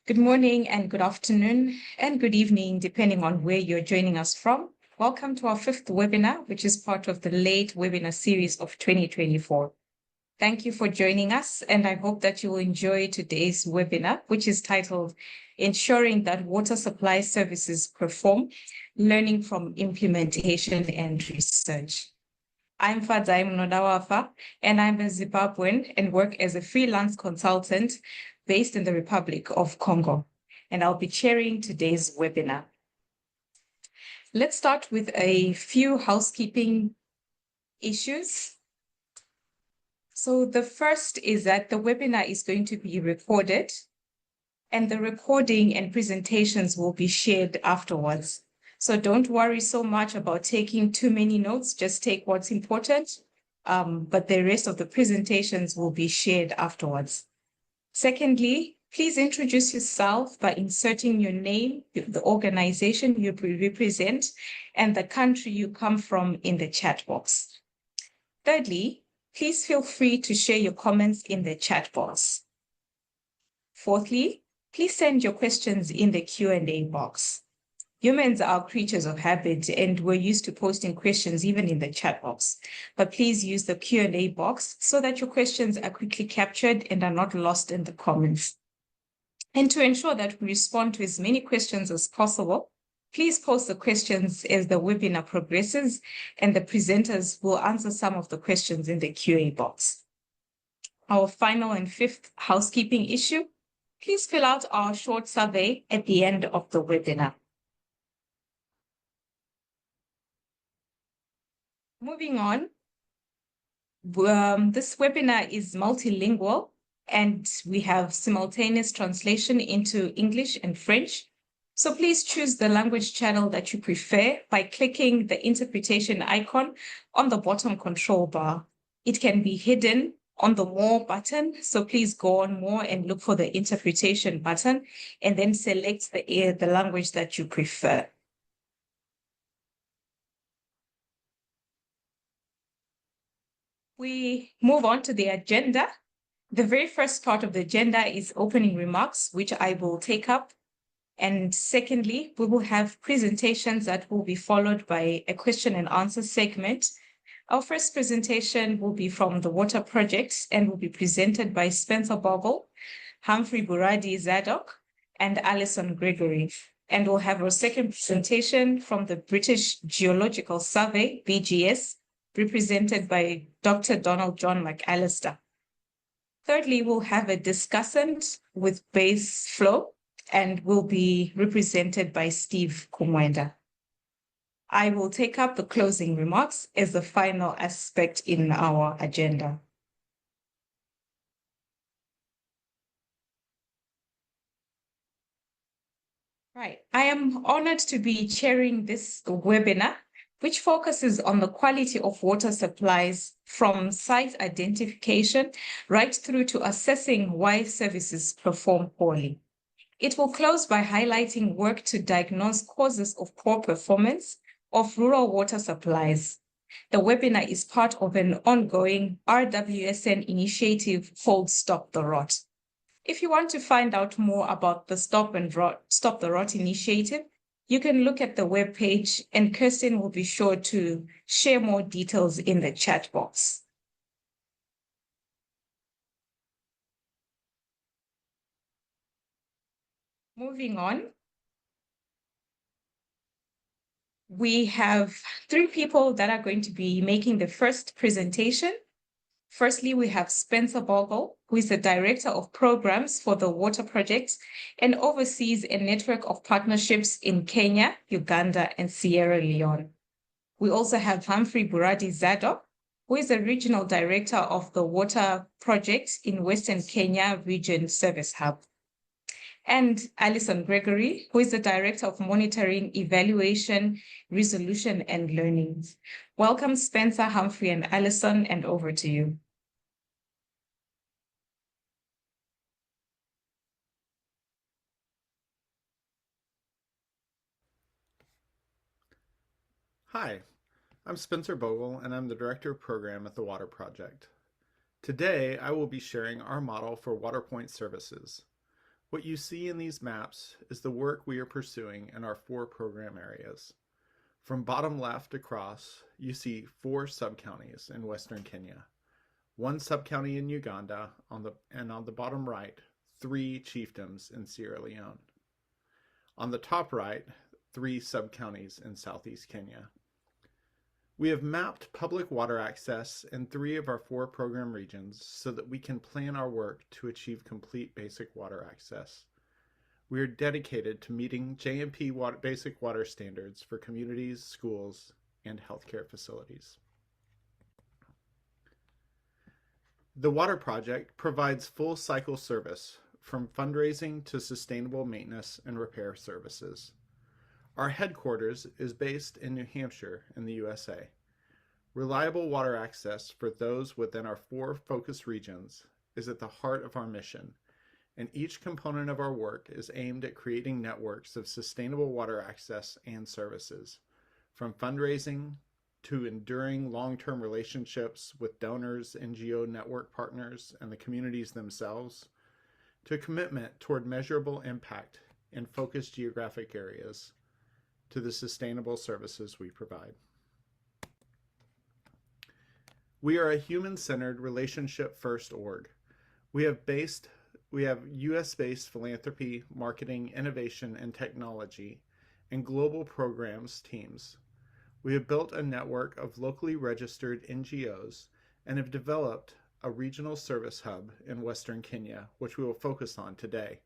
Good morning and good afternoon and good evening, depending on where you're joining us from. Welcome to our fifth webinar, which is part of the late webinar series of 2024. Thank you for joining us, and I hope that you will enjoy today's webinar, which is titled Ensuring that Water Supply Services Perform, Learning from Implementation and Research. I'm Fadzai Mnodawafa, and I'm a Zimbabwean and work as a freelance consultant based in the Republic of Congo, and I'll be chairing today's webinar. Let's start with a few housekeeping issues. So the first is that the webinar is going to be recorded, and the recording and presentations will be shared afterwards. So don't worry so much about taking too many notes, just take what's important, but the rest of the presentations will be shared afterwards. Secondly, please introduce yourself by inserting your name, the organization you represent, and the country you come from in the chat box. Thirdly, please feel free to share your comments in the chat box. Fourthly, please send your questions in the Q&A box. Humans are creatures of habit, and we're used to posting questions even in the chat box. But please use the Q&A box so that your questions are quickly captured and are not lost in the comments. And to ensure that we respond to as many questions as possible, please post the questions as the webinar progresses, and the presenters will answer some of the questions in the Q&A box. Our final and fifth housekeeping issue, please fill out our short survey at the end of the webinar. Moving on, this webinar is multilingual, and we have simultaneous translation into English and French. So please choose the language channel that you prefer by clicking the interpretation icon on the bottom control bar. It can be hidden on the More button, so please go on More and look for the interpretation button, and then select the language that you prefer. We move on to the agenda. The very first part of the agenda is opening remarks, which I will take up. And secondly, we will have presentations that will be followed by a question and answer segment. Our first presentation will be from the Water Project and will be presented by Spencer Bogle, Humphrey Buradi Zadok, and Alison Gregory. And we'll have our second presentation from the British Geological Survey, BGS, represented by Dr. Donald John McAllister. Thirdly, we'll have a discussant with BaseFlow and will be represented by Steve Kumwenda. I will take up the closing remarks as the final aspect in our agenda. Right, I am honored to be chairing this webinar, which focuses on the quality of water supplies from site identification right through to assessing why services perform poorly. It will close by highlighting work to diagnose causes of poor performance of rural water supplies. The webinar is part of an ongoing RWSN initiative called Stop the Rot. If you want to find out more about the Stop the Rot initiative, you can look at the webpage, and Kirsten will be sure to share more details in the chat box. Moving on, we have three people that are going to be making the first presentation. Firstly, we have Spencer Bogle, who is the Director of Programs for the Water Project and oversees a network of partnerships in Kenya, Uganda, and Sierra Leone. We also have Humphrey Buradi Zadok, who is the Regional Director of the Water Project in Western Kenya Region Service Hub. And Alison Gregory, who is the Director of Monitoring, Evaluation, Resolution, and Learning. Welcome, Spencer, Humphrey, and Alison, and over to you. Hi, I'm Spencer Bogle, and I'm the Director of Program at the Water Project. Today, I will be sharing our model for WaterPoint services. What you see in these maps is the work we are pursuing in our 4 program areas. From bottom left across, you see 4 sub-counties in western Kenya, 1 sub-county in Uganda, and on the bottom right, 3 chiefdoms in Sierra Leone. On the top right, 3 sub-counties in southeast Kenya. We have mapped public water access in 3 of our 4 program regions so that we can plan our work to achieve complete basic water access. We are dedicated to meeting JMP basic water standards for communities, schools, and healthcare facilities. The Water Project provides full cycle service from fundraising to sustainable maintenance and repair services. Our headquarters is based in New Hampshire in the USA. Reliable water access for those within our 4 focus regions is at the heart of our mission, and each component of our work is aimed at creating networks of sustainable water access and services, from fundraising to enduring long-term relationships with donors, NGO network partners, and the communities themselves, to commitment toward measurable impact in focused geographic areas, to the sustainable services we provide. We are a human-centered, relationship-first org. We have US-based philanthropy, marketing, innovation, and technology, and global programs teams. We have built a network of locally registered NGOs and have developed a regional service hub in Western Kenya, which we will focus on today.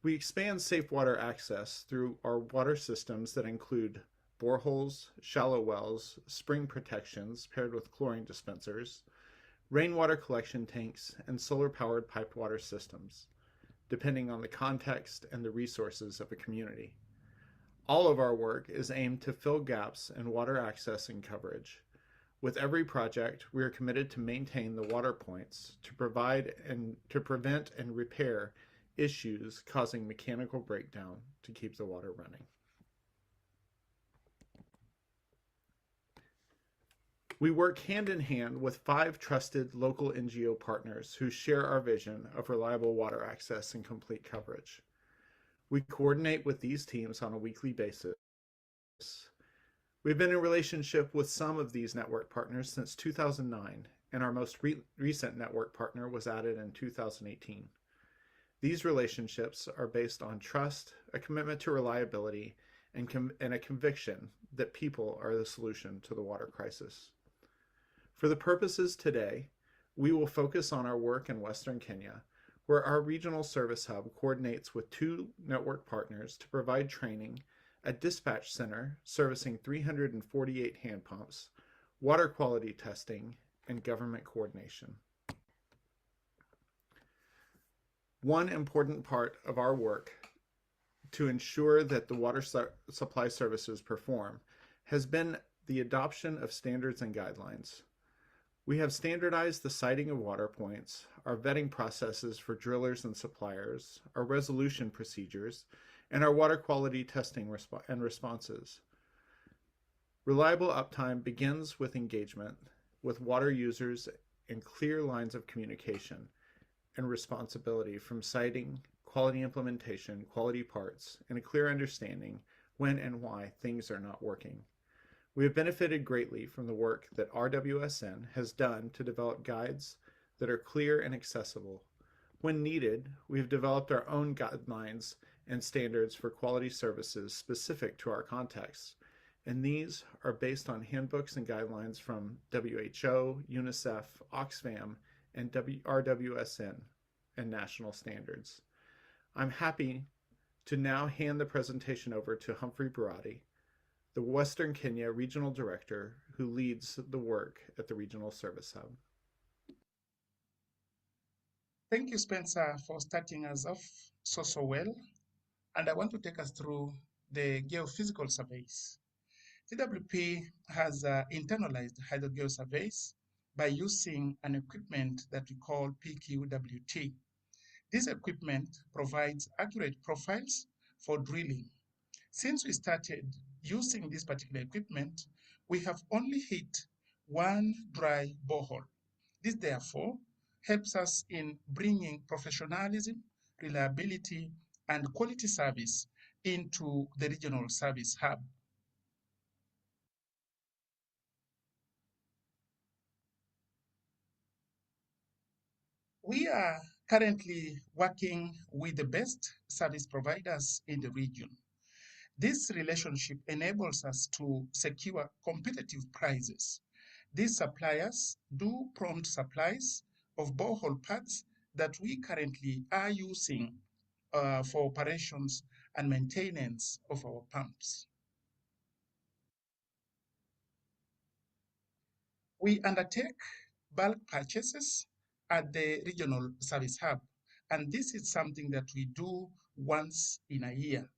We expand safe water access through our water systems that include boreholes, shallow wells, spring protections paired with chlorine dispensers, rainwater collection tanks, and solar-powered piped water systems, depending on the context and the resources of a community. All of our work is aimed to fill gaps in water access and coverage. With every project, we are committed to maintain the water points to provide and to prevent and repair issues causing mechanical breakdown to keep the water running. We work hand in hand with 5 trusted local NGO partners who share our vision of reliable water access and complete coverage. We coordinate with these teams on a weekly basis. We've been in relationship with some of these network partners since 2009, and our most recent network partner was added in 2018. These relationships are based on trust, a commitment to reliability, and a conviction that people are the solution to the water crisis. For the purposes today, we will focus on our work in Western Kenya, where our regional service hub coordinates with 2 network partners to provide training, a dispatch center servicing 348 hand pumps, water quality testing, and government coordination. One important part of our work to ensure that the water supply services perform has been the adoption of standards and guidelines. We have standardized the siting of water points, our vetting processes for drillers and suppliers, our resolution procedures, and our water quality testing and responses. Reliable uptime begins with engagement with water users and clear lines of communication and responsibility from siting, quality implementation, quality parts, and a clear understanding when and why things are not working. We have benefited greatly from the work that RWSN has done to develop guides that are clear and accessible. When needed, we have developed our own guidelines and standards for quality services specific to our context, and these are based on handbooks and guidelines from WHO, UNICEF, Oxfam, and RWSN and national standards. I'm happy to now hand the presentation over to Humphrey Barati, the Western Kenya Regional Director who leads the work at the Regional Service Hub. Thank you, Spencer, for starting us off so well. And I want to take us through the geophysical surveys. TWP has internalized hydrogeo surveys by using an equipment that we call PQWT. This equipment provides accurate profiles for drilling. Since we started using this particular equipment, we have only hit 1 dry borehole. This therefore helps us in bringing professionalism reliability, and quality service into the regional service hub. We are currently working with the best service providers in the region. This relationship enables us to secure competitive prices. These suppliers do prompt supplies of borehole parts that we currently are using for operations and maintenance of our pumps. We undertake bulk purchases at the regional service hub, and this is something that we do once in a year.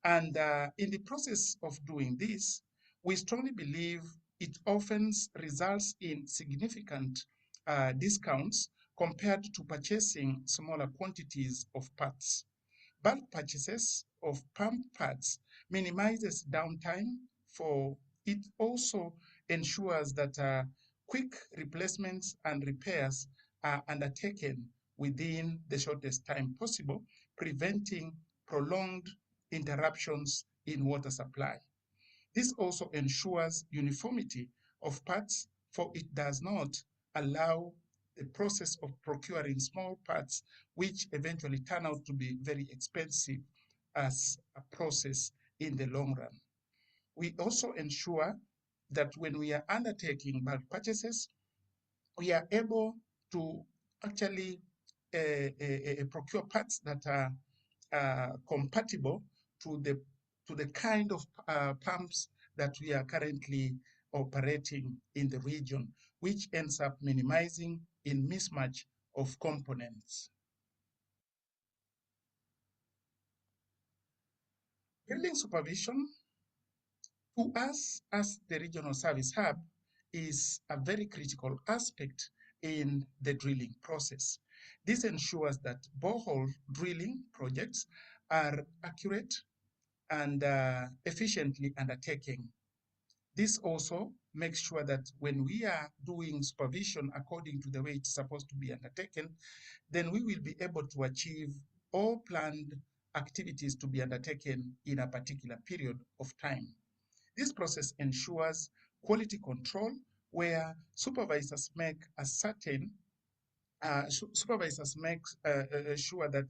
And in the process of doing this, we strongly believe it often results in significant discounts compared to purchasing smaller quantities of parts. Bulk purchases of pump parts minimizes downtime for it also ensures that quick replacements and repairs are undertaken within the shortest time possible, preventing prolonged interruptions in water supply. This also ensures uniformity of parts, for it does not allow the process of procuring small parts, which eventually turn out to be very expensive as a process in the long run. We also ensure that when we are undertaking bulk purchases, we are able to actually procure parts that are compatible to the kind of pumps that we are currently operating in the region, which ends up minimizing in mismatch of components. Building supervision to us as the regional service hub is a very critical aspect in the drilling process. This ensures that borehole drilling projects are accurate and efficiently undertaken. This also makes sure that when we are doing supervision according to the way it's supposed to be undertaken, then we will be able to achieve all planned activities to be undertaken in a particular period of time. This process ensures quality control where supervisors make a certain supervisors make sure that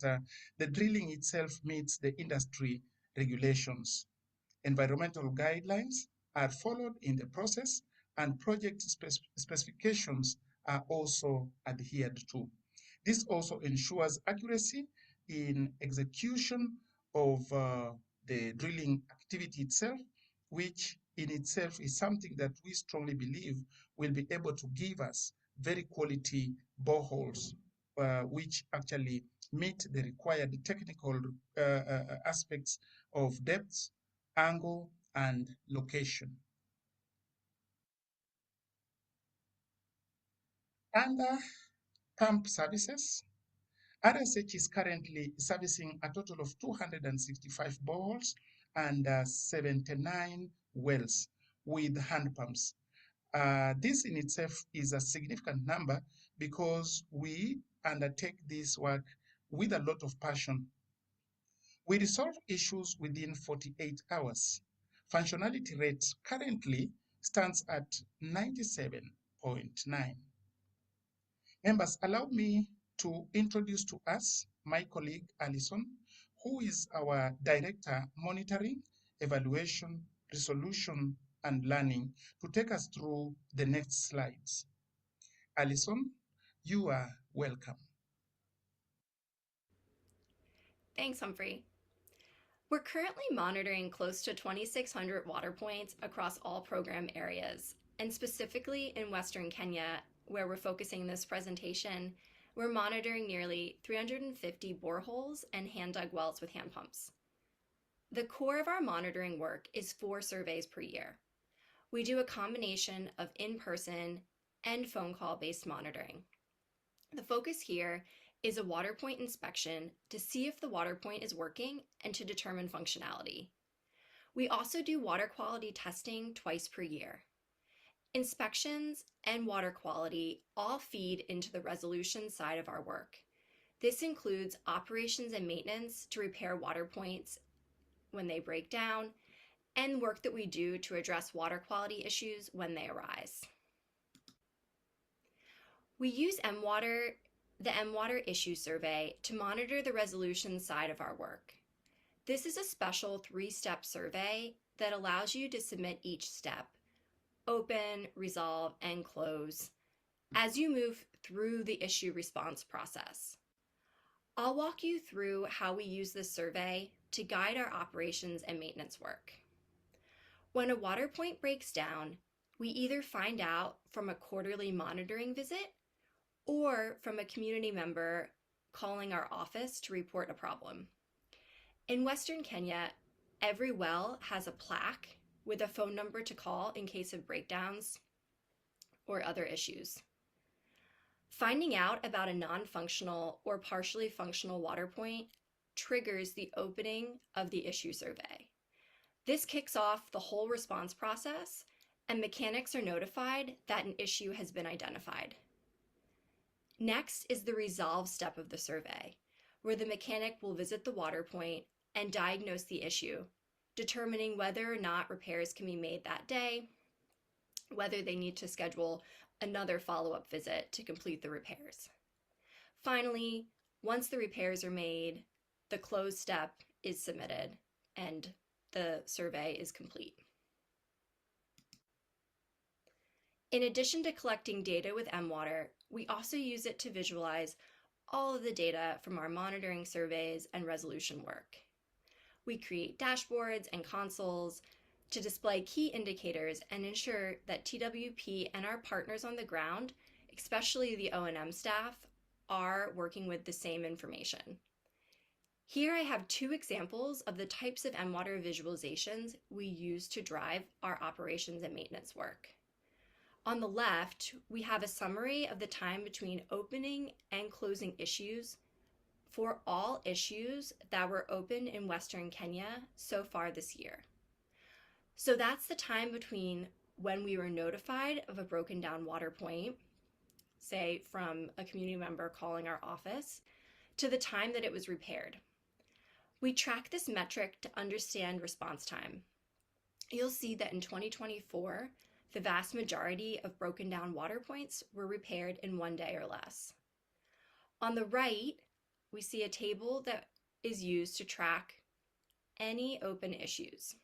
the drilling itself meets the industry regulations. Environmental guidelines are followed in the process, and project specifications are also adhered to. This also ensures accuracy in execution of the drilling activity itself, which in itself is something that we strongly believe will be able to give us very quality boreholes, which actually meet the required technical aspects of depth, angle, and location. Under pump services, RSH is currently servicing a total of 265 boreholes and 79 wells with hand pumps. This in itself is a significant number because we undertake this work with a lot of passion. We resolve issues within 48 hours. Functionality rate currently stands at 97.9. Members, allow me to introduce to us my colleague Alison, who is our Director Monitoring, Evaluation, Resolution, and Learning, to take us through the next slides. Alison, you are welcome. Thanks, Humphrey. We're currently monitoring close to 2,600 water points across all program areas, and specifically in Western Kenya, where we're focusing this presentation, we're monitoring nearly 350 boreholes and hand-dug wells with hand pumps. The core of our monitoring work is 4 surveys per year. We do a combination of in-person and phone call-based monitoring. The focus here is a water point inspection to see if the water point is working and to determine functionality. We also do water quality testing twice per year. Inspections and water quality all feed into the resolution side of our work. This includes operations and maintenance to repair water points when they break down, and work that we do to address water quality issues when they arise. We use the M-Water Issue Survey to monitor the resolution side of our work. This is a special 3-step survey that allows you to submit each step, open, resolve, and close, as you move through the issue response process. I'll walk you through how we use this survey to guide our operations and maintenance work. When a water point breaks down, we either find out from a quarterly monitoring visit or from a community member calling our office to report a problem. In Western Kenya, every well has a plaque with a phone number to call in case of breakdowns or other issues. Finding out about a non-functional or partially functional water point triggers the opening of the issue survey. This kicks off the whole response process, and mechanics are notified that an issue has been identified. Next is the resolve step of the survey, where the mechanic will visit the water point and diagnose the issue, determining whether or not repairs can be made that day, whether they need to schedule another follow-up visit to complete the repairs. Finally, once the repairs are made, the close step is submitted and the survey is complete. In addition to collecting data with M-Water, we also use it to visualize all of the data from our monitoring surveys and resolution work. We create dashboards and consoles to display key indicators and ensure that TWP and our partners on the ground, especially the O&M staff, are working with the same information. Here I have 2 examples of the types of M-Water visualizations we use to drive our operations and maintenance work. On the left, we have a summary of the time between opening and closing issues for all issues that were open in Western Kenya so far this year. So that's the time between when we were notified of a broken down water point, say from a community member calling our office, to the time that it was repaired. We track this metric to understand response time. You'll see that in 2024, the vast majority of broken down water points were repaired in 1 day or less. On the right, we see a table that is used to track any open issues.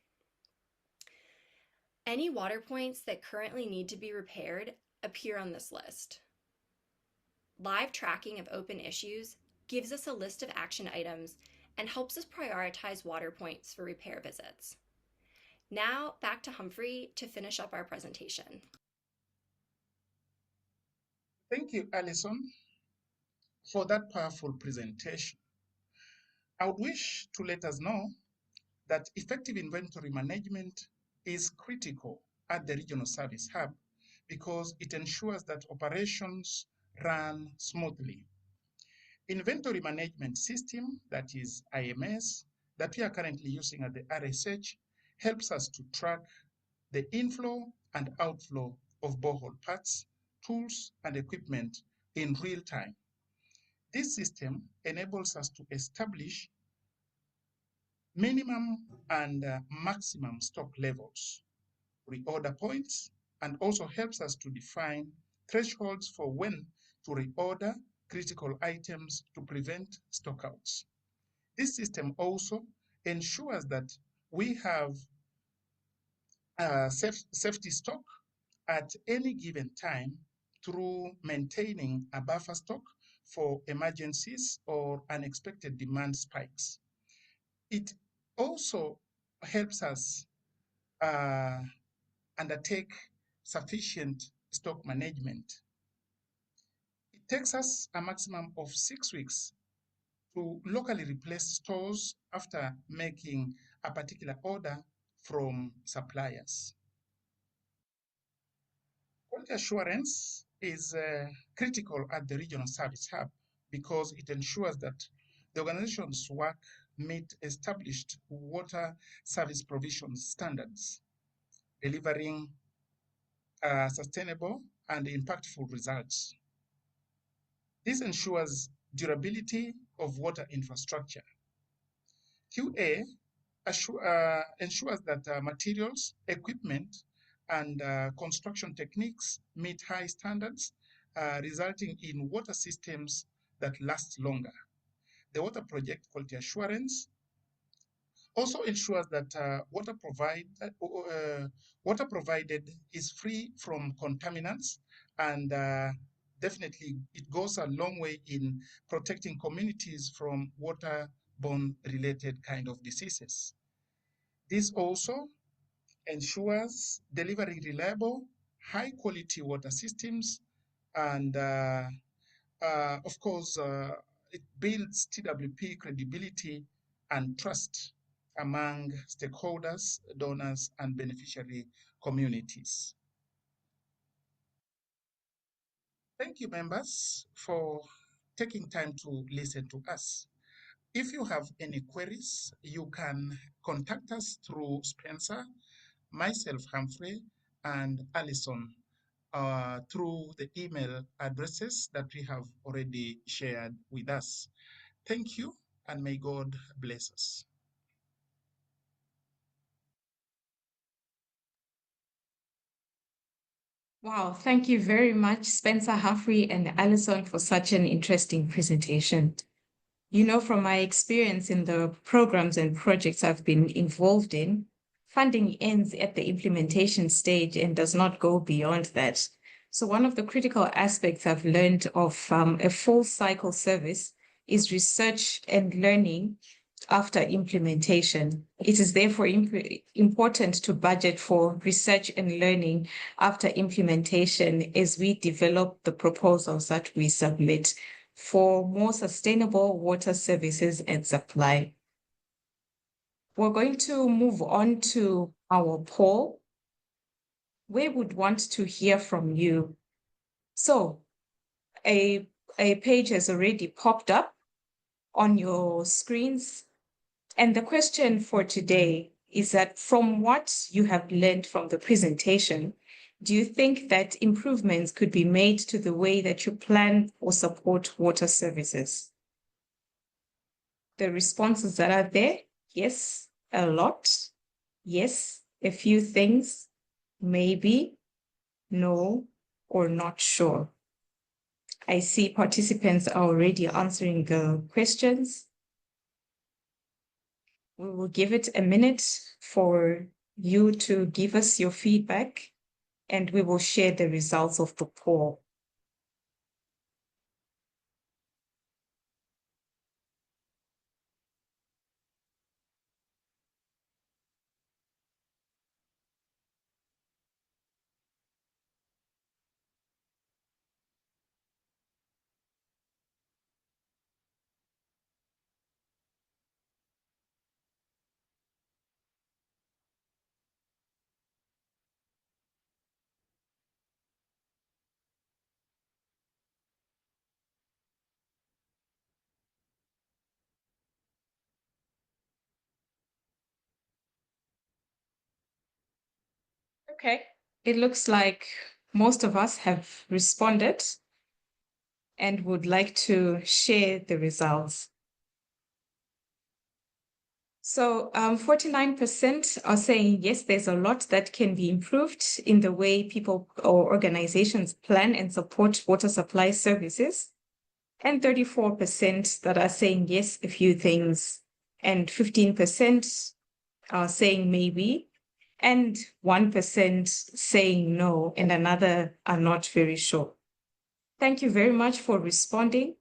Any water points that currently need to be repaired appear on this list. Live tracking of open issues gives us a list of action items and helps us prioritize water points for repair visits. Now back to Humphrey to finish up our presentation. Thank you, Alison, for that powerful presentation. I would wish to let us know that effective inventory management is critical at the Regional Service Hub because it ensures that operations run smoothly. Inventory management system, that is IMS, that we are currently using at the RSH, helps us to track the inflow and outflow of borehole parts, tools, and equipment in real time. This system enables us to establish minimum and maximum stock levels, reorder points, and also helps us to define thresholds for when to reorder critical items to prevent stockouts. This system also ensures that we have safety stock at any given time through maintaining a buffer stock for emergencies or unexpected demand spikes. It also helps us undertake sufficient stock management. It takes us a maximum of 6 weeks to locally replace stores after making a particular order from suppliers. Quality assurance is critical at the Regional Service Hub because it ensures that the organization's work meet established water service provision standards, delivering sustainable and impactful results. This ensures durability of water infrastructure. QA ensures that materials, equipment, and construction techniques meet high standards, resulting in water systems that last longer. The water project quality assurance also ensures that water provided is free from contaminants, and definitely it goes a long way in protecting communities from waterborne related kind of diseases. This also ensures delivering reliable, high quality water systems, and of course, it builds TWP credibility and trust among stakeholders, donors, and beneficiary communities. Thank you, members, for taking time to listen to us. If you have any queries, you can contact us through Spencer, myself, Humphrey, and Alison through the email addresses that we have already shared with us. Thank you, and may God bless us. Wow, thank you very much, Spencer, Humphrey, and Alison, for such an interesting presentation. You know, from my experience in the programs and projects I've been involved in, funding ends at the implementation stage and does not go beyond that. So one of the critical aspects I've learned of a full cycle service is research and learning after implementation. It is therefore important to budget for research and learning after implementation as we develop the proposals that we submit for more sustainable water services and supply. We're going to move on to our poll. We would want to hear from you. So a page has already popped up on your screens. And the question for today is that from what you have learned from the presentation, do you think that improvements could be made to the way that you plan or support water services? The responses that are there, yes, a lot, yes, a few things, maybe, no, or not sure. I see participants are already answering the questions. We will give it a minute for you to give us your feedback, and we will share the results of the poll. Okay, it looks like most of us have responded and would like to share the results. So 49% are saying, yes, there's a lot that can be improved in the way people or organizations plan and support water supply services. And 34% that are saying, yes, a few things. And 15% are saying maybe. And 1% saying no, and another are not very sure. Thank you very much for responding.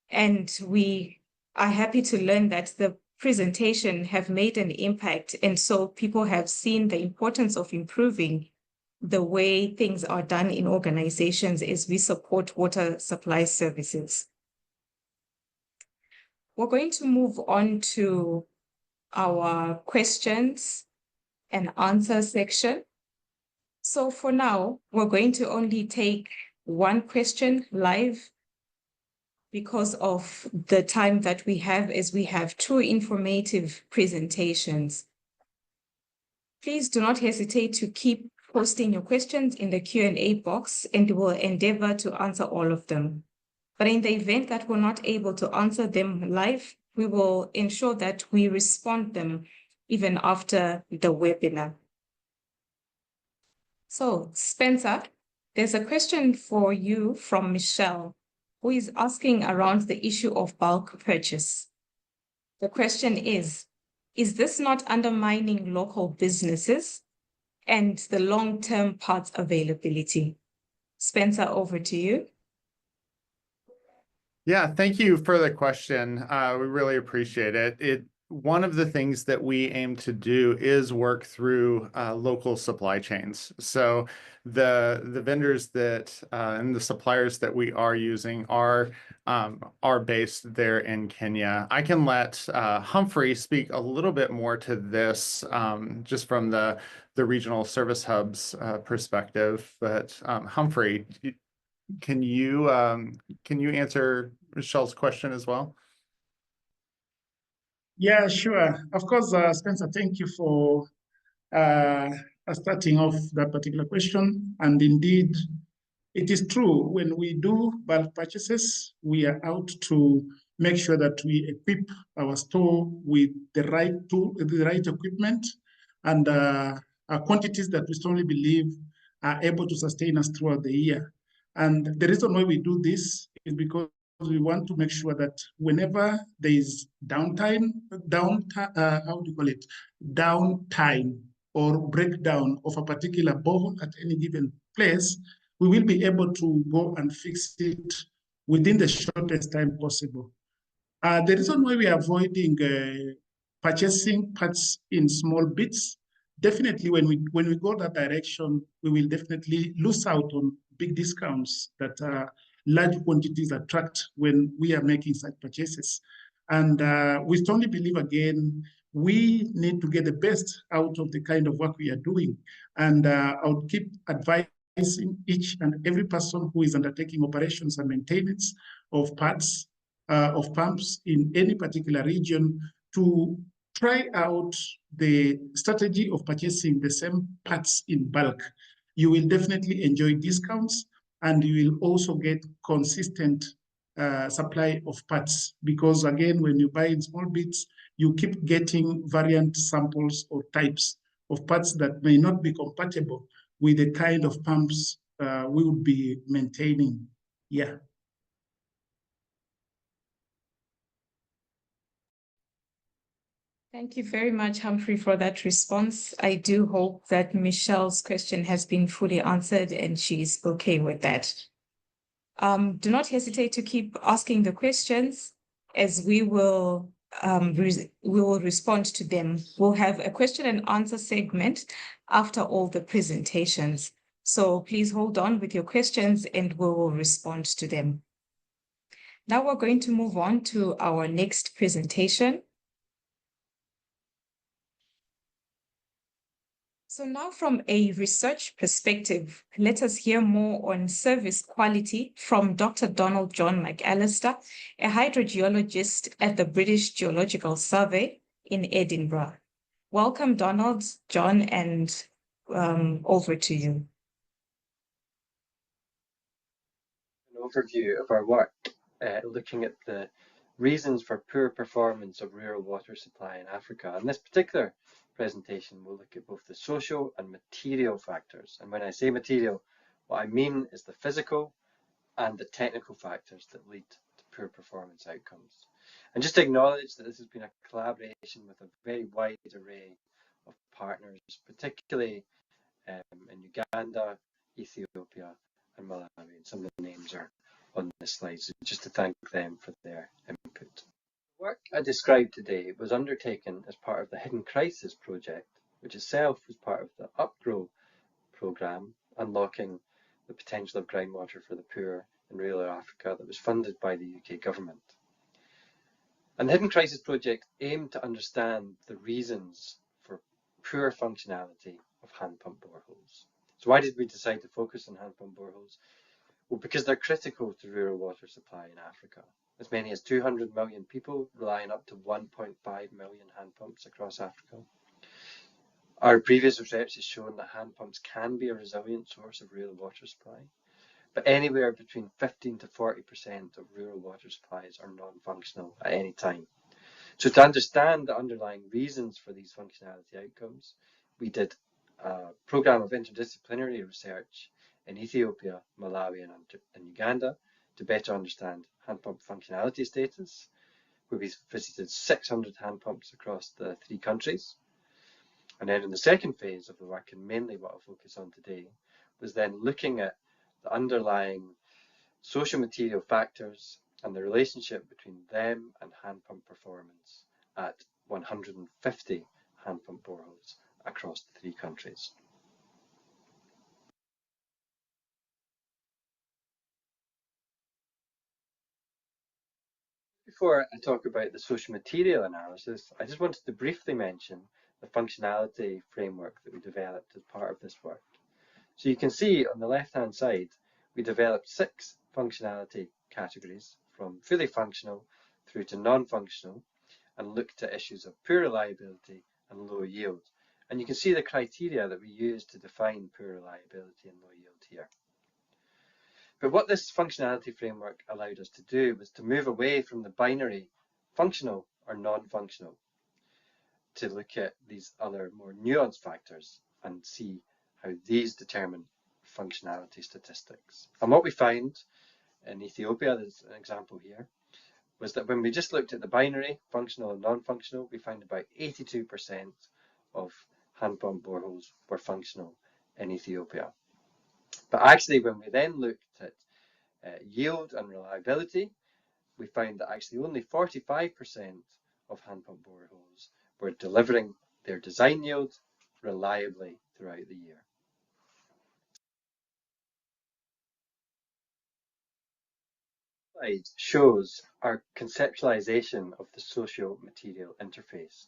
And we are happy to learn that the presentation have made an impact. And so people have seen the importance of improving the way things are done in organizations as we support water supply services. We're going to move on to our questions and answer section. So for now, we're going to only take one question live because of the time that we have, as we have two informative presentations. Please do not hesitate to keep posting your questions in the Q&A box, and we'll endeavor to answer all of them. But in the event that we're not able to answer them live, we will ensure that we respond them even after the webinar. So, Spencer, there's a question for you from Michelle, who is asking around the issue of bulk purchase. The question is this not undermining local businesses and the long-term parts availability? Spencer, over to you. Yeah, thank you for the question. We really appreciate it. One of the things that we aim to do is work through local supply chains. So the vendors that and the suppliers that we are using are based there in Kenya. I can let Humphrey speak a little bit more to this, just from the regional service hubs perspective. But Humphrey, can you answer Michelle's question as well? Yeah, sure. Of course, Spencer, thank you for starting off that particular question. And indeed, it is true, when we do bulk purchases, we are out to make sure that we equip our store with the right tool, the right equipment, and quantities that we strongly believe are able to sustain us throughout the year. And the reason why we do this is because we want to make sure that whenever there is downtime, how do you call it? Downtime or breakdown of a particular borehole at any given place, we will be able to go and fix it within the shortest time possible. The reason why we are avoiding purchasing parts in small bits, definitely when we go that direction, we will definitely lose out on big discounts that large quantities attract when we are making such purchases. And we strongly believe, again, we need to get the best out of the kind of work we are doing. And I'll keep advising each and every person who is undertaking operations and maintenance of parts, of pumps in any particular region, to try out the strategy of purchasing the same parts in bulk. You will definitely enjoy discounts, and you will also get consistent supply of parts, because again, when you buy in small bits, you keep getting variant samples or types of parts that may not be compatible with the kind of pumps we would be maintaining. Yeah. Thank you very much, Humphrey, for that response. I do hope that Michelle's question has been fully answered and she's okay with that. Do not hesitate to keep asking the questions, as we will respond to them. We'll have a question and answer segment after all the presentations. So please hold on with your questions and we will respond to them. Now we're going to move on to our next presentation. So now, from a research perspective, let us hear more on service quality from Dr. Donald John McAllister, a hydrogeologist at the British Geological Survey in Edinburgh. Welcome, Donald, John, and over to you. An overview of our work, looking at the reasons for poor performance of rural water supply in Africa. And this particular presentation will look at both the social and material factors. And when I say material, what I mean is the physical and the technical factors that lead to poor performance outcomes. And just to acknowledge that this has been a collaboration with a very wide array of partners, particularly in Uganda, Ethiopia, and Malawi. And some of the names are on the slide, so just to thank them for their input. The work I described today was undertaken as part of the Hidden Crisis project, which itself was part of the UpGrow programme, unlocking the potential of groundwater for the poor in rural Africa, that was funded by the UK government. And the Hidden Crisis project aimed to understand the reasons for poor functionality of hand pump boreholes. So why did we decide to focus on hand pump boreholes? Well, because they're critical to rural water supply in Africa. As many as 200 million people rely on up to 1.5 million hand pumps across Africa. Our previous research has shown that hand pumps can be a resilient source of rural water supply, but anywhere between 15 to 40% of rural water supplies are non-functional at any time. So to understand the underlying reasons for these functionality outcomes, we did a program of interdisciplinary research in Ethiopia, Malawi, and Uganda to better understand hand pump functionality status, where we visited 600 hand pumps across the 3 countries. And then in the second phase of the work, and mainly what I'll focus on today, was then looking at the underlying social material factors and the relationship between them and hand pump performance at 150 hand pump boreholes across the 3 countries. Before I talk about the social material analysis, I just wanted to briefly mention the functionality framework that we developed as part of this work. So you can see on the left-hand side, we developed 6 functionality categories from fully functional through to non-functional, and looked at issues of poor reliability and low yield. And you can see the criteria that we use to define poor reliability and low yield here. But what this functionality framework allowed us to do was to move away from the binary functional or non-functional to look at these other more nuanced factors and see how these determine functionality statistics. And what we found in Ethiopia, there's an example here, was that when we just looked at the binary, functional and non-functional, we found about 82% of hand pump boreholes were functional in Ethiopia. But actually, when we then looked at yield and reliability, we found that actually only 45% of hand pump boreholes were delivering their design yield reliably throughout the year. This slide shows our conceptualization of the socio-material interface.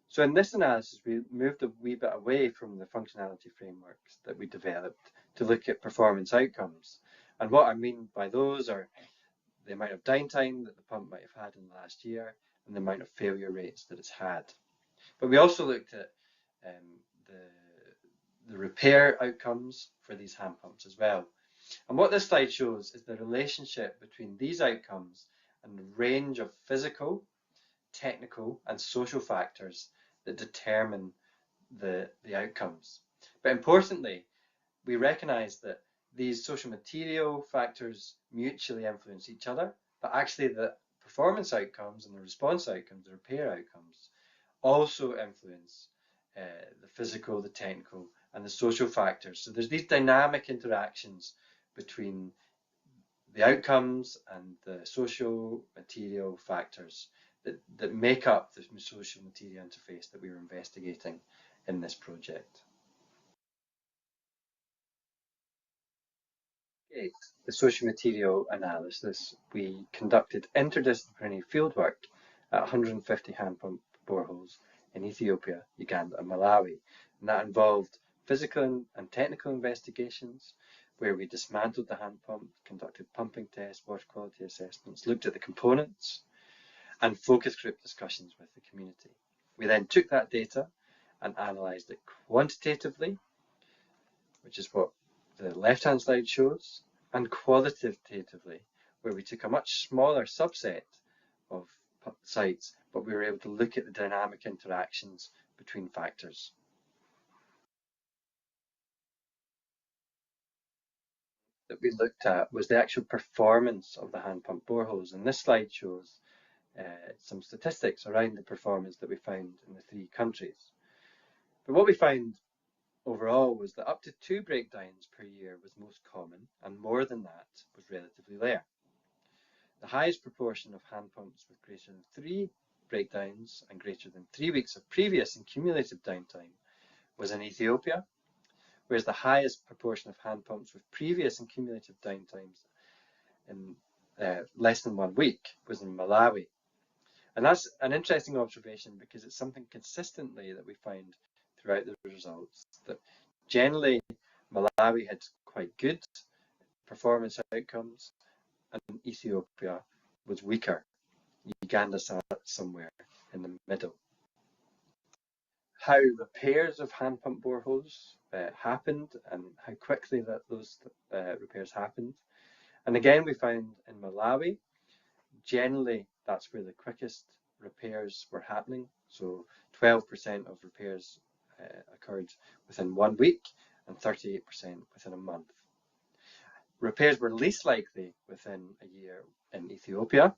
So in this analysis, we moved a wee bit away from the functionality frameworks that we developed to look at performance outcomes. And what I mean by those are the amount of downtime that the pump might have had in the last year and the amount of failure rates that it's had. But we also looked at the repair outcomes for these hand pumps as well. And what this slide shows is the relationship between these outcomes and the range of physical, technical, and social factors that determine the outcomes. But importantly, we recognize that these social material factors mutually influence each other, but actually the performance outcomes and the response outcomes, the repair outcomes, also influence the physical, the technical, and the social factors. So there's these dynamic interactions between the outcomes and the social material factors that make up the social material interface that we were investigating in this project. The social material analysis, we conducted interdisciplinary fieldwork at 150 hand pump boreholes in Ethiopia, Uganda, and Malawi. And that involved physical and technical investigations, where we dismantled the hand pump, conducted pumping tests, water quality assessments, looked at the components, and focus group discussions with the community. We then took that data and analysed it quantitatively, which is what the left-hand slide shows, and qualitatively, where we took a much smaller subset of sites, but we were able to look at the dynamic interactions between factors. That we looked at was the actual performance of the hand pump boreholes, and this slide shows some statistics around the performance that we found in the 3 countries. But what we found overall was that up to 2 breakdowns per year was most common, and more than that was relatively rare. The highest proportion of hand pumps with greater than 3 breakdowns and greater than 3 weeks of previous and cumulative downtime was in Ethiopia, whereas the highest proportion of hand pumps with previous and cumulative downtimes in less than 1 week was in Malawi. And that's an interesting observation because it's something consistently that we find throughout the results, that generally Malawi had quite good performance outcomes and Ethiopia was weaker. Uganda sat somewhere in the middle. How repairs of hand pump boreholes happened and how quickly that those repairs happened And again, we found in Malawi, generally that's where the quickest repairs were happening. So 12% of repairs occurred within 1 week and 38% within a month. Repairs were least likely within a year in Ethiopia.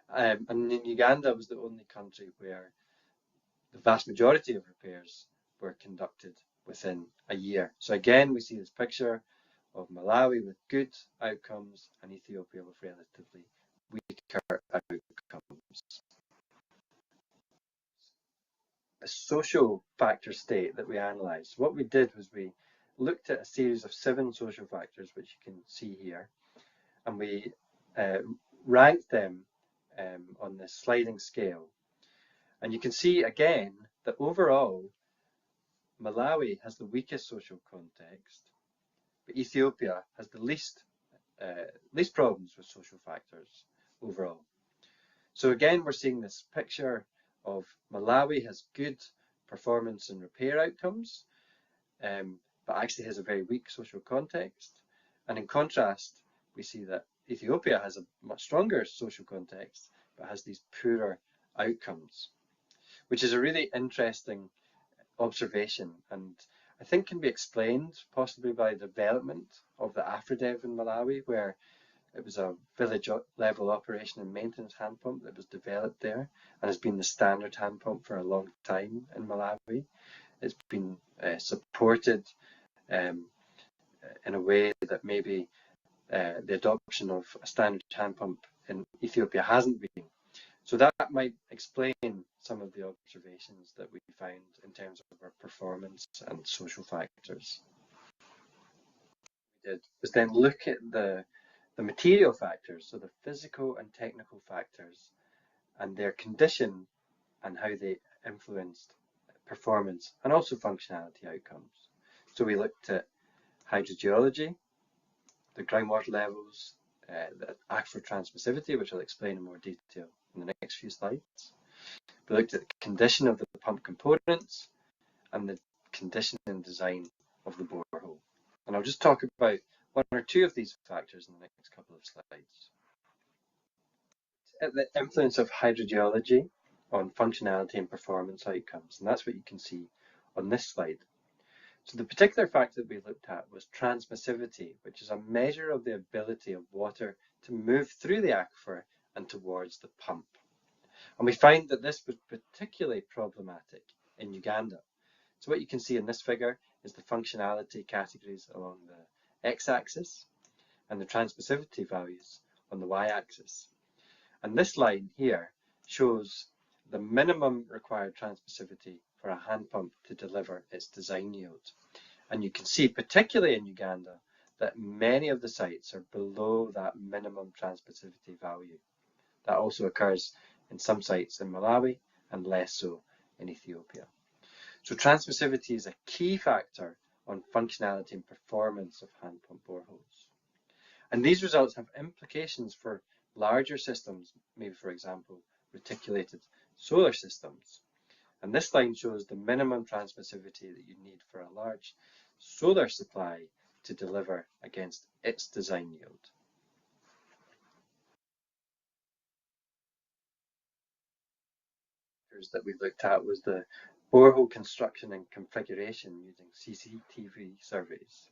And in Uganda was the only country where the vast majority of repairs were conducted within a year. So again, we see this picture of Malawi with good outcomes and Ethiopia with relatively weaker outcomes. A social factor state that we analysed. What we did was we looked at a series of 7 social factors, which you can see here, and we ranked them on this sliding scale. And you can see again that overall, Malawi has the weakest social context, but Ethiopia has the least problems with social factors overall. So again, we're seeing this picture of Malawi has good performance and repair outcomes, but actually has a very weak social context. And in contrast, we see that Ethiopia has a much stronger social context, but has these poorer outcomes, which is a really interesting observation, and I think can be explained possibly by the development of the AfriDev in Malawi, where it was a village level operation and maintenance hand pump that was developed there and has been the standard hand pump for a long time in Malawi. It's been supported in a way that maybe the adoption of a standard hand pump in Ethiopia hasn't been. So that might explain some of the observations that we found in terms of our performance and social factors. What we did was then look at the material factors, so the physical and technical factors, and their condition and how they influenced performance and also functionality outcomes. So we looked at hydrogeology, the groundwater levels, the aquifer transmissivity, which I'll explain in more detail in the next few slides. We looked at the condition of the pump components and the condition and design of the borehole. And I'll just talk about 1 or 2 of these factors in the next couple of slides. At the influence of hydrogeology on functionality and performance outcomes, and that's what you can see on this slide. So the particular factor that we looked at was transmissivity, which is a measure of the ability of water to move through the aquifer and towards the pump. And we find that this was particularly problematic in Uganda. So what you can see in this figure is the functionality categories along the x-axis and the transmissivity values on the y-axis. And this line here shows the minimum required transmissivity for a hand pump to deliver its design yield. And you can see, particularly in Uganda, that many of the sites are below that minimum transmissivity value. That also occurs in some sites in Malawi and less so in Ethiopia. So transmissivity is a key factor on functionality and performance of hand pump boreholes. And these results have implications for larger systems, maybe for example, reticulated solar systems. And this line shows the minimum transmissivity that you need for a large solar supply to deliver against its design yield. That we looked at was the borehole construction and configuration using CCTV surveys.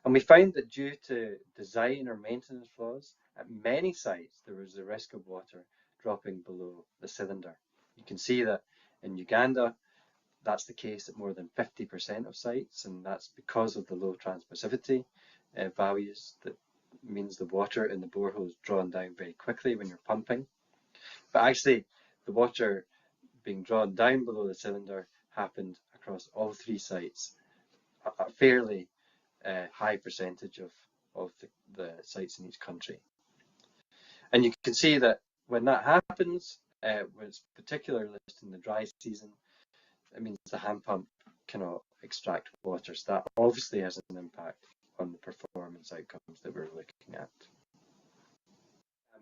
And we found that due to design or maintenance flaws, at many sites there was a risk of water dropping below the cylinder. You can see that in Uganda, that's the case at more than 50% of sites, and that's because of the low transmissivity values. That means the water in the borehole is drawn down very quickly when you're pumping. But actually, the water being drawn down below the cylinder happened across all 3 sites, a fairly high percentage of the sites in each country. And you can see that when that happens, when it's particularly in the dry season, it means the hand pump cannot extract water. So that obviously has an impact on the performance outcomes that we're looking at.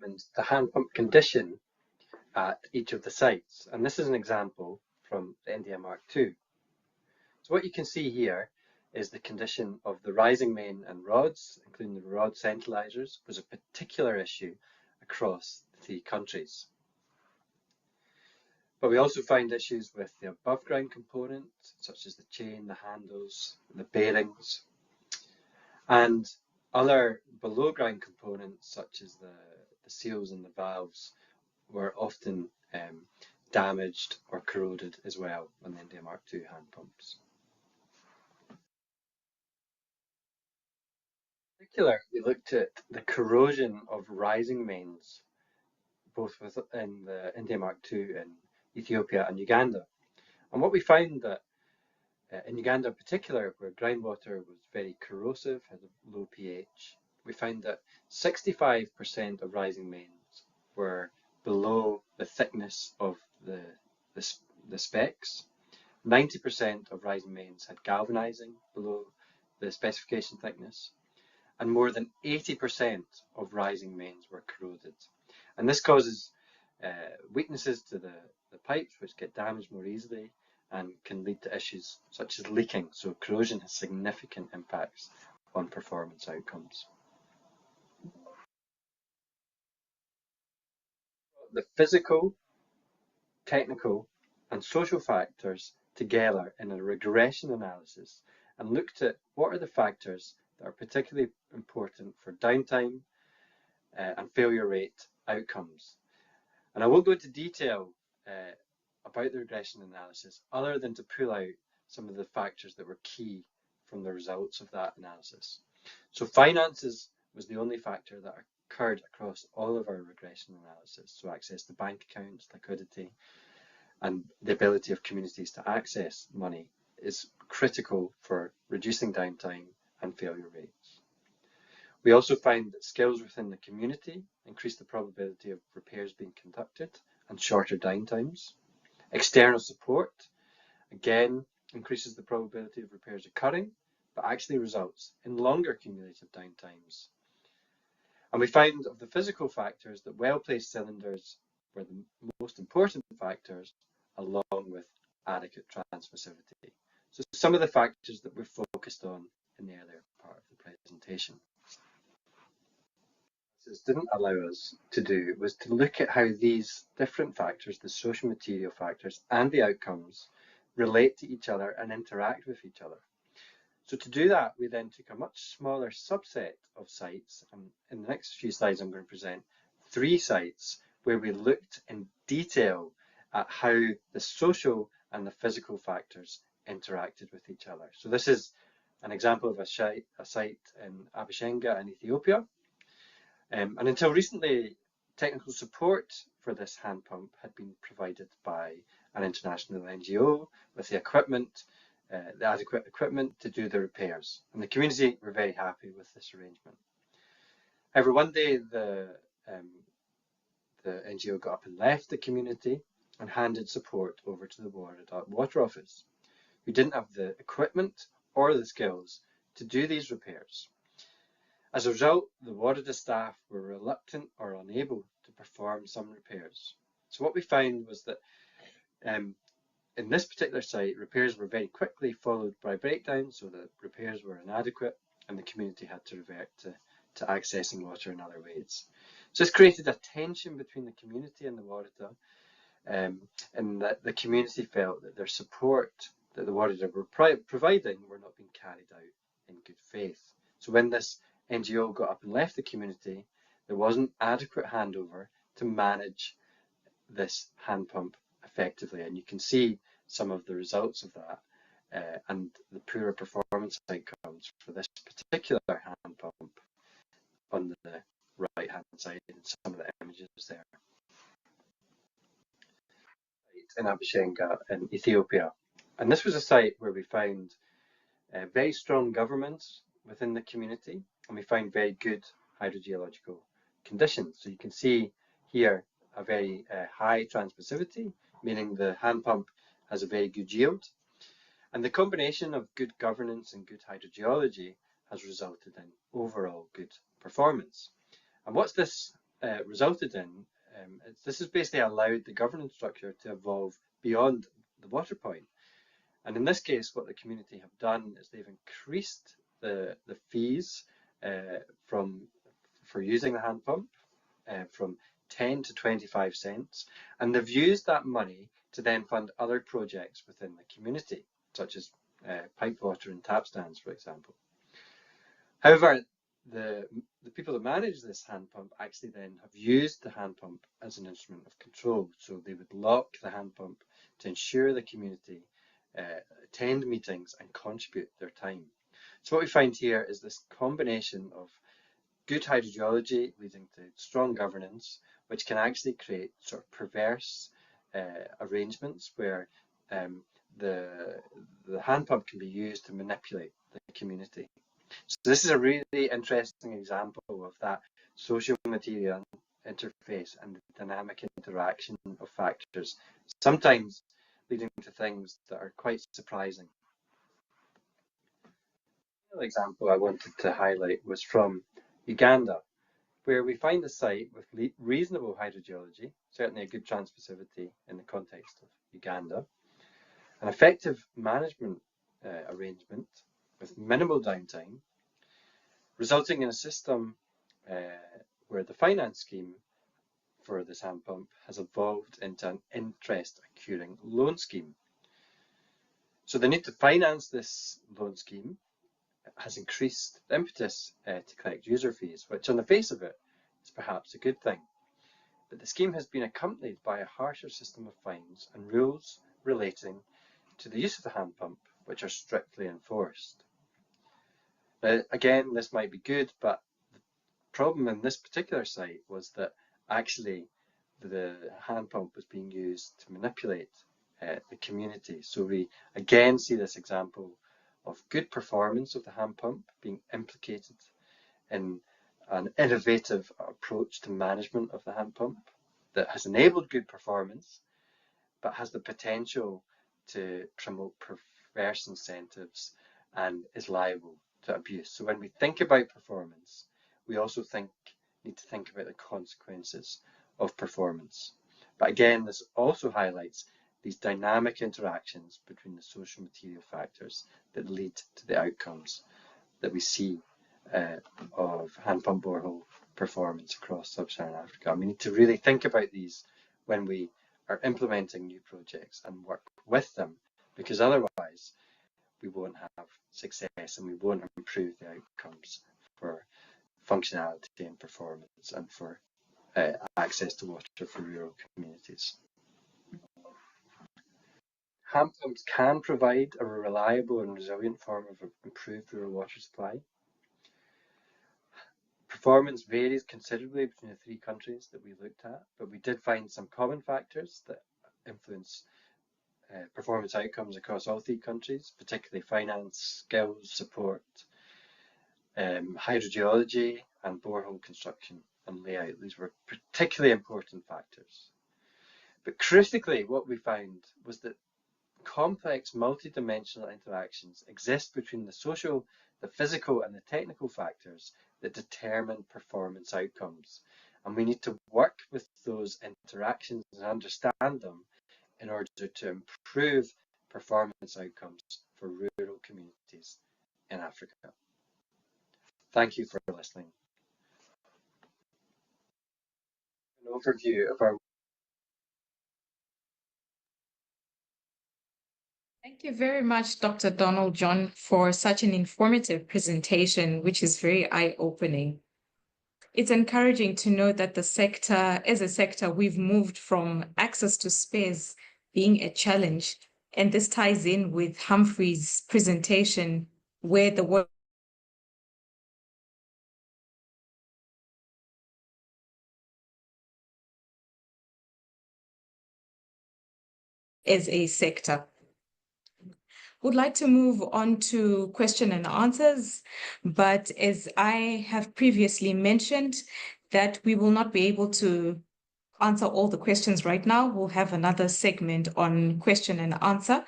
And the hand pump condition at each of the sites. And this is an example from the NDM Mark II. So what you can see here is the condition of the rising main and rods, including the rod centralizers, was a particular issue across the 3 countries. But we also find issues with the above ground components, such as the chain, the handles, the bearings, and other below ground components, such as the seals and the valves, were often damaged or corroded as well on the India Mark II hand pumps. In particular, we looked at the corrosion of rising mains, both within the India Mark II in Ethiopia and Uganda. And what we found that in Uganda in particular, where groundwater was very corrosive, had a low pH, we found that 65% of rising mains were below the thickness of the specs. 90% of rising mains had galvanizing below the specification thickness, and more than 80% of rising mains were corroded. And this causes weaknesses to the pipes, which get damaged more easily and can lead to issues such as leaking. So corrosion has significant impacts on performance outcomes. The physical, technical, and social factors together in a regression analysis and looked at what are the factors that are particularly important for downtime and failure rate outcomes. And I won't go into detail about the regression analysis other than to pull out some of the factors that were key from the results of that analysis. So finances was the only factor that occurred across all of our regression analysis. So access to bank accounts, liquidity, and the ability of communities to access money is critical for reducing downtime and failure rates. We also find that skills within the community increase the probability of repairs being conducted and shorter downtimes. External support, again, increases the probability of repairs occurring, but actually results in longer cumulative downtimes. And we found of the physical factors that well-placed cylinders were the most important factors, along with adequate transmissivity. So some of the factors that we're focused on in the earlier part of the presentation. What this didn't allow us to do was to look at how these different factors, the social material factors and the outcomes, relate to each other and interact with each other. So to do that, we then took a much smaller subset of sites, and in the next few slides I'm going to present 3 sites where we looked in detail at how the social and the physical factors interacted with each other. So this is an example of a site in Abishenga in Ethiopia. And until recently, technical support for this hand pump had been provided by an international NGO with the equipment, the adequate equipment to do the repairs. And the community were very happy with this arrangement. However, one day the NGO got up and left the community and handed support over to the water office, who didn't have the equipment or the skills to do these repairs. As a result, the Warada staff were reluctant or unable to perform some repairs. So what we found was that in this particular site, repairs were very quickly followed by breakdowns, so that repairs were inadequate and the community had to revert to accessing water in other ways. So this created a tension between the community and the Warada, and that the community felt that their support that the Warada were providing were not being carried out in good faith. So when this NGO got up and left the community, there wasn't adequate handover to manage this hand pump effectively, and you can see some of the results of that and the poorer performance outcomes for this particular hand pump on the right hand side in some of the images there. In Abishenga in Ethiopia, and this was a site where we found very strong governments within the community, and we found very good hydrogeological conditions. So you can see here a very high transmissivity, meaning the hand pump has a very good yield. And the combination of good governance and good hydrogeology has resulted in overall good performance. And what's this resulted in? This has basically allowed the governance structure to evolve beyond the water point. And in this case, what the community have done is they've increased the fees for using the hand pump from 10 to 25 cents, and they've used that money to then fund other projects within the community, such as piped water and tap stands, for example. However, the people that manage this hand pump actually then have used the hand pump as an instrument of control. So they would lock the hand pump to ensure the community attend meetings and contribute their time. So what we find here is this combination of good hydrogeology leading to strong governance, which can actually create sort of perverse arrangements where the hand pump can be used to manipulate the community. So this is a really interesting example of that social material interface and the dynamic interaction of factors, sometimes leading to things that are quite surprising. Another example I wanted to highlight was from Uganda, where we find a site with reasonable hydrogeology, certainly a good transmissivity in the context of Uganda, an effective management arrangement with minimal downtime, resulting in a system where the finance scheme for this hand pump has evolved into an interest accruing loan scheme. So the need to finance this loan scheme has increased the impetus to collect user fees, which on the face of it is perhaps a good thing. But the scheme has been accompanied by a harsher system of fines and rules relating to the use of the hand pump, which are strictly enforced. Now, again, this might be good, but the problem in this particular site was that actually the hand pump was being used to manipulate the community. So we again see this example of good performance of the hand pump being implicated in an innovative approach to management of the hand pump that has enabled good performance, but has the potential to promote perverse incentives and is liable to abuse. So when we think about performance, we also need to think about the consequences of performance. But again, this also highlights these dynamic interactions between the social material factors that lead to the outcomes that we see of hand pump borehole performance across sub-Saharan Africa. And we need to really think about these when we are implementing new projects and work with them, because otherwise we won't have success and we won't improve the outcomes for functionality and performance and for access to water for rural communities. Hand pumps can provide a reliable and resilient form of improved rural water supply. Performance varies considerably between the three countries that we looked at, but we did find some common factors that influence performance outcomes across all three countries, particularly finance, skills, support, hydrogeology, and borehole construction and layout. These were particularly important factors. But critically, what we found was that complex multidimensional interactions exist between the social, the physical, and the technical factors that determine performance outcomes. And we need to work with those interactions and understand them in order to improve performance outcomes for rural communities in Africa. Thank you for listening. An overview of our Thank you very much, Dr. Donald John, for such an informative presentation, which is very eye-opening. It's encouraging to know that the sector, as a sector, we've moved from access to space being a challenge. And this ties in with Humphrey's presentation, where the work as a sector. Would like to move on to question and answers, but as I have previously mentioned, that we will not be able to answer all the questions right now. We'll have another segment on question and answer.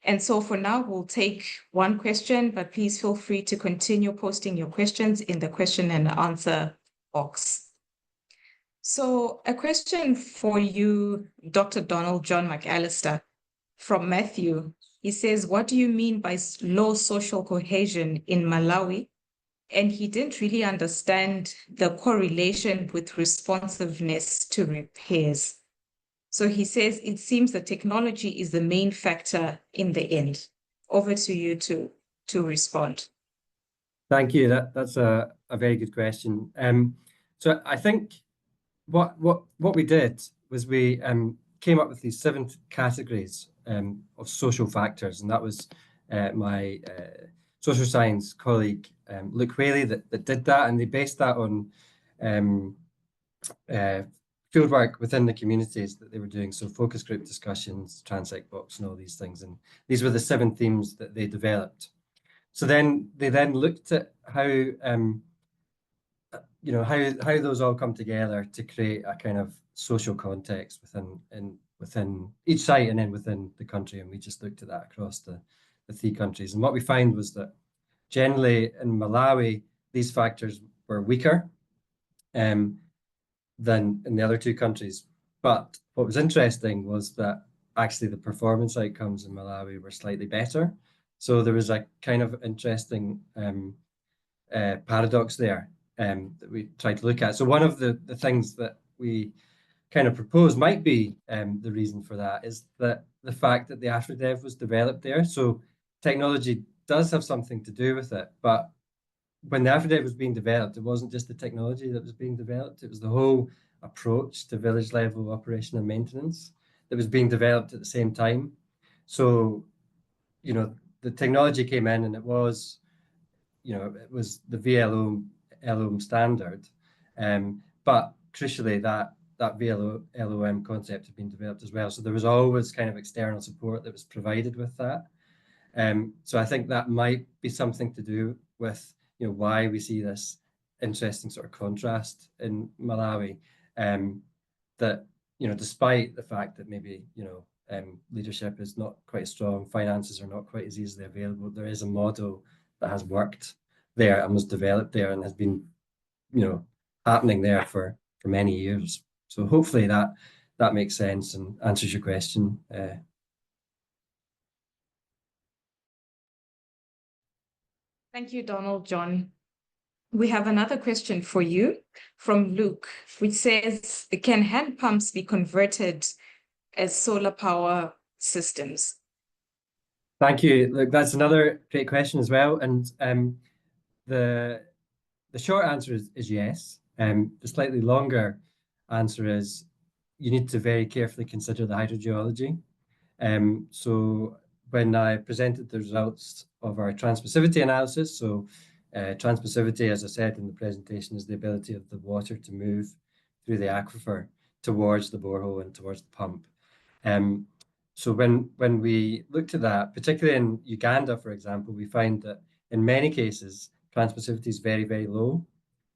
And so for now, we'll take one question, but please feel free to continue posting your questions in the question and answer box. So a question for you, Dr. Donald John McAllister, from Matthew. He says, what do you mean by low social cohesion in Malawi? And he didn't really understand the correlation with responsiveness to repairs. So he says, it seems that technology is the main factor in the end. Over to you to respond. Thank you. That's a very good question. So I think what we did was we came up with these 7 categories of social factors, and that was my social science colleague Luke Whaley that did that, and they based that on fieldwork within the communities that they were doing, so focus group discussions, transect box, and all these things. And these were the 7 themes that they developed. So then they looked at how how those all come together to create a kind of social context within each site and then within the country, and we just looked at that across the 3 countries. And what we found was that generally in Malawi, these factors were weaker than in the other 2 countries. But what was interesting was that actually the performance outcomes in Malawi were slightly better. So there was a kind of interesting paradox there that we tried to look at. So one of the things that we kind of propose might be the reason for that is that the fact that the AfriDev was developed there. So technology does have something to do with it, but when the AfriDev was being developed, it wasn't just the technology that was being developed, it was the whole approach to village level operation and maintenance that was being developed at the same time. So, the technology came in and it was the VLOM standard, but crucially that VLOM concept had been developed as well. So there was always kind of external support that was provided with that. So I think that might be something to do with why we see this interesting sort of contrast in Malawi, that despite the fact that maybe leadership is not quite strong, finances are not quite as easily available, there is a model that has worked there and was developed there and has been happening there for many years. So hopefully that makes sense and answers your question. Thank you, Donald John. We have another question for you from Luke, which says, can hand pumps be converted as solar power systems? Thank you. Look, that's another great question as well. And the short answer is yes. The slightly longer answer is you need to very carefully consider the hydrogeology. So when I presented the results of our transmissivity analysis, so transmissivity, as I said in the presentation, is the ability of the water to move through the aquifer towards the borehole and towards the pump. So when we looked at that, particularly in Uganda, for example, we find that in many cases, transmissivity is very, very low.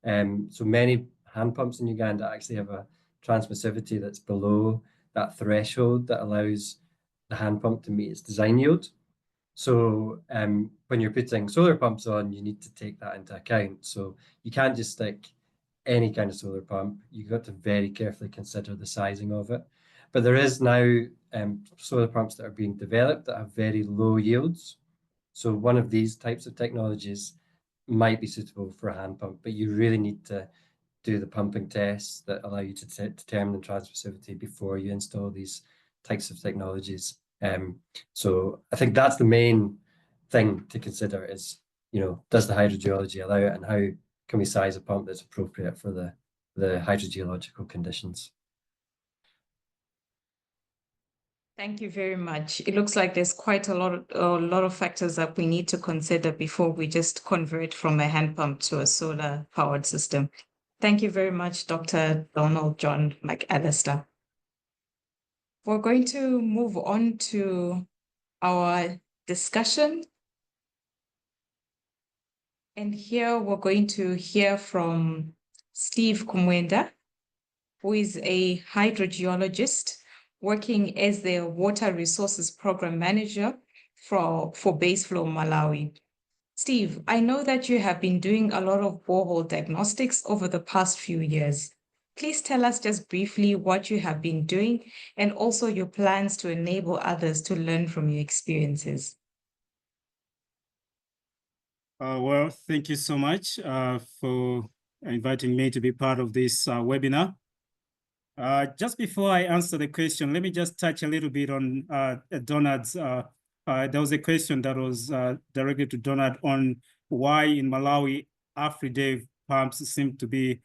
So many hand pumps in Uganda actually have a transmissivity that's below that threshold that allows the hand pump to meet its design yield. So when you're putting solar pumps on, you need to take that into account. So you can't just stick any kind of solar pump. You've got to very carefully consider the sizing of it. But there is now solar pumps that are being developed that have very low yields. So one of these types of technologies might be suitable for a hand pump, but you really need to do the pumping tests that allow you to determine the transmissivity before you install these types of technologies. So I think that's the main thing to consider is, does the hydrogeology allow it, and how can we size a pump that's appropriate for the hydrogeological conditions? Thank you very much. It looks like there's quite a lot of factors that we need to consider before we just convert from a hand pump to a solar powered system. Thank you very much, Dr. Donald John McAllister. We're going to move on to our discussion. And here we're going to hear from Steve Kumwenda, who is a hydrogeologist working as the Water Resources Program Manager for BaseFlow Malawi. Steve, I know that you have been doing a lot of borehole diagnostics over the past few years. Please tell us just briefly what you have been doing and also your plans to enable others to learn from your experiences. Well, thank you so much for inviting me to be part of this webinar. Just before I answer the question, let me just touch a little bit on Donald's. There was a question that was directed to Donald on why in Malawi, AfriDev pumps seem to be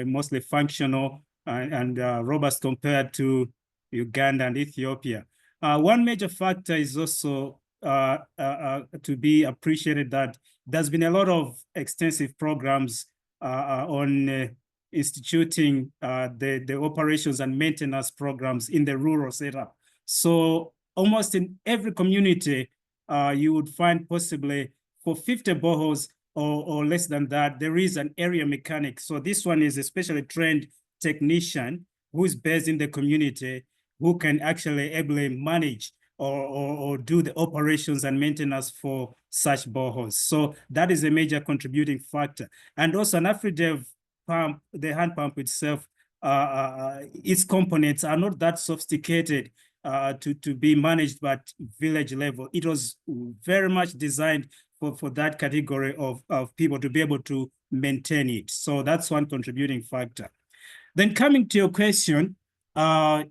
mostly functional and robust compared to Uganda and Ethiopia. One major factor is also to be appreciated that there's been a lot of extensive programs on instituting the operations and maintenance programs in the rural setup. So almost in every community, you would find possibly for 50 boreholes or less than that, there is an area mechanic. So this one is a specially trained technician who is based in the community who can actually ably manage or do the operations and maintenance for such boreholes. So that is a major contributing factor. And also an AfriDev pump, the hand pump itself, its components are not that sophisticated to be managed at village level. It was very much designed for that category of people to be able to maintain it. So that's one contributing factor. Then coming to your question,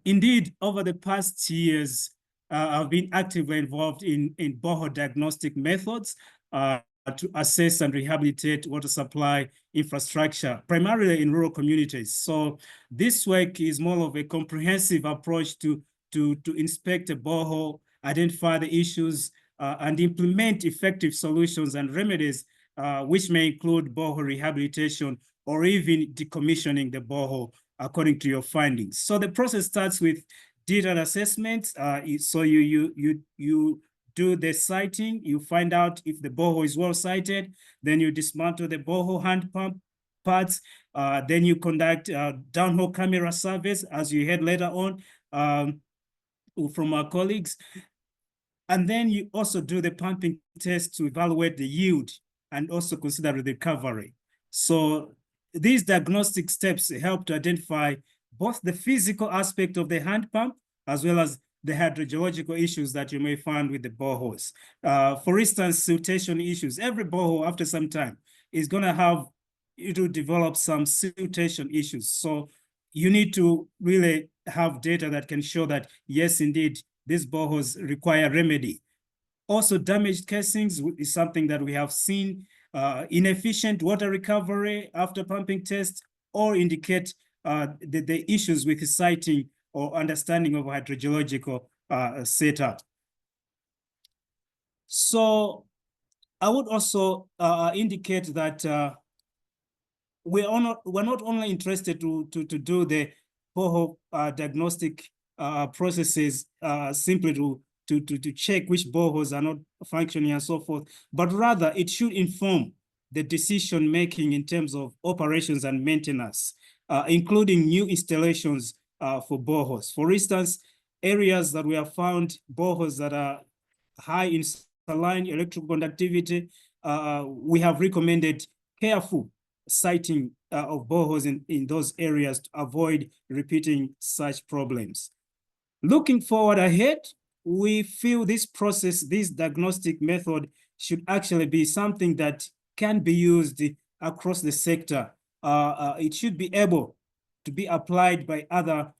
indeed, over the past years, I've been actively involved in borehole diagnostic methods to assess and rehabilitate water supply infrastructure, primarily in rural communities. So this work is more of a comprehensive approach to inspect a borehole, identify the issues, and implement effective solutions and remedies, which may include borehole rehabilitation or even decommissioning the borehole according to your findings. So the process starts with detailed assessments. So you do the siting, you find out if the borehole is well sited, then you dismantle the borehole hand pump parts, then you conduct downhole camera surveys, as you heard later on from our colleagues. And then you also do the pumping test to evaluate the yield and also consider the recovery. So these diagnostic steps help to identify both the physical aspect of the hand pump as well as the hydrogeological issues that you may find with the boreholes. For instance, siltation issues. Every borehole after some time is going to have, it will develop some siltation issues. So you need to really have data that can show that, yes, indeed, these boreholes require remedy. Also, damaged casings is something that we have seen. Inefficient water recovery after pumping tests or indicate the issues with siting or understanding of hydrogeological setup. So I would also indicate that we're not only interested to do the borehole diagnostic processes simply to check which boreholes are not functioning and so forth, but rather it should inform the decision making in terms of operations and maintenance, including new installations for boreholes. For instance, areas that we have found boreholes that are high in saline electrical conductivity, we have recommended careful siting of boreholes in those areas to avoid repeating such problems. Looking forward ahead, we feel this process, this diagnostic method should actually be something that can be used across the sector. It should be able to be applied by other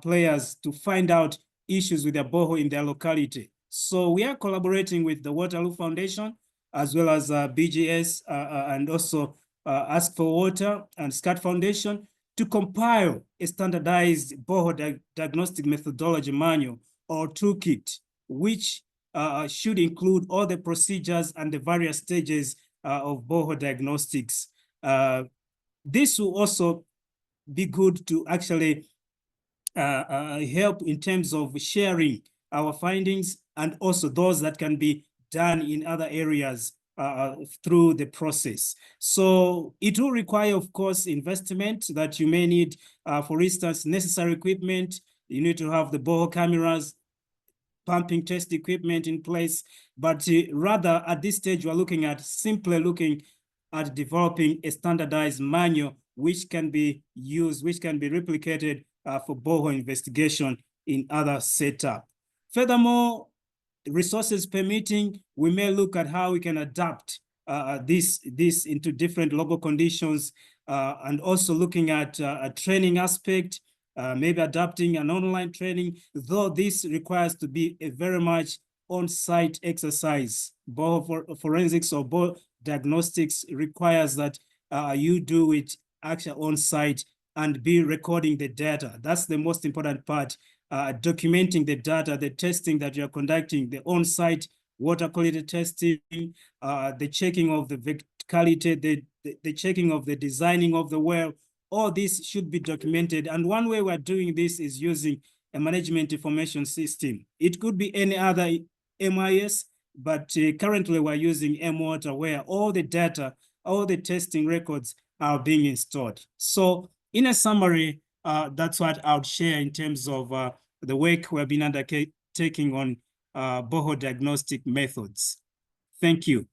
players to find out issues with their borehole in their locality. So we are collaborating with the Waterloo Foundation, as well as BGS and also Ask for Water and SCAT Foundation to compile a standardized borehole diagnostic methodology manual or toolkit, which should include all the procedures and the various stages of borehole diagnostics. This will also be good to actually help in terms of sharing our findings and also those that can be done in other areas through the process. So it will require, of course, investment that you may need. For instance, necessary equipment. You need to have the borehole cameras, pumping test equipment in place. But rather, at this stage, we're looking at simply looking at developing a standardized manual which can be used, which can be replicated for borehole investigation in other setup. Furthermore, resources permitting, we may look at how we can adapt this into different local conditions, and also looking at a training aspect, maybe adapting an online training, though this requires to be a very much on-site exercise. Both for forensics or both diagnostics requires that you do it actually on-site and be recording the data. That's the most important part. Documenting the data, the testing that you're conducting, the on-site water quality testing, the checking of the verticality, the checking of the designing of the well. All this should be documented. And one way we're doing this is using a management information system. It could be any other MIS, but currently we're using mWater, where all the data, all the testing records are being stored. So in a summary, that's what I would share in terms of the work we've been undertaking on borehole diagnostic methods. Thank you.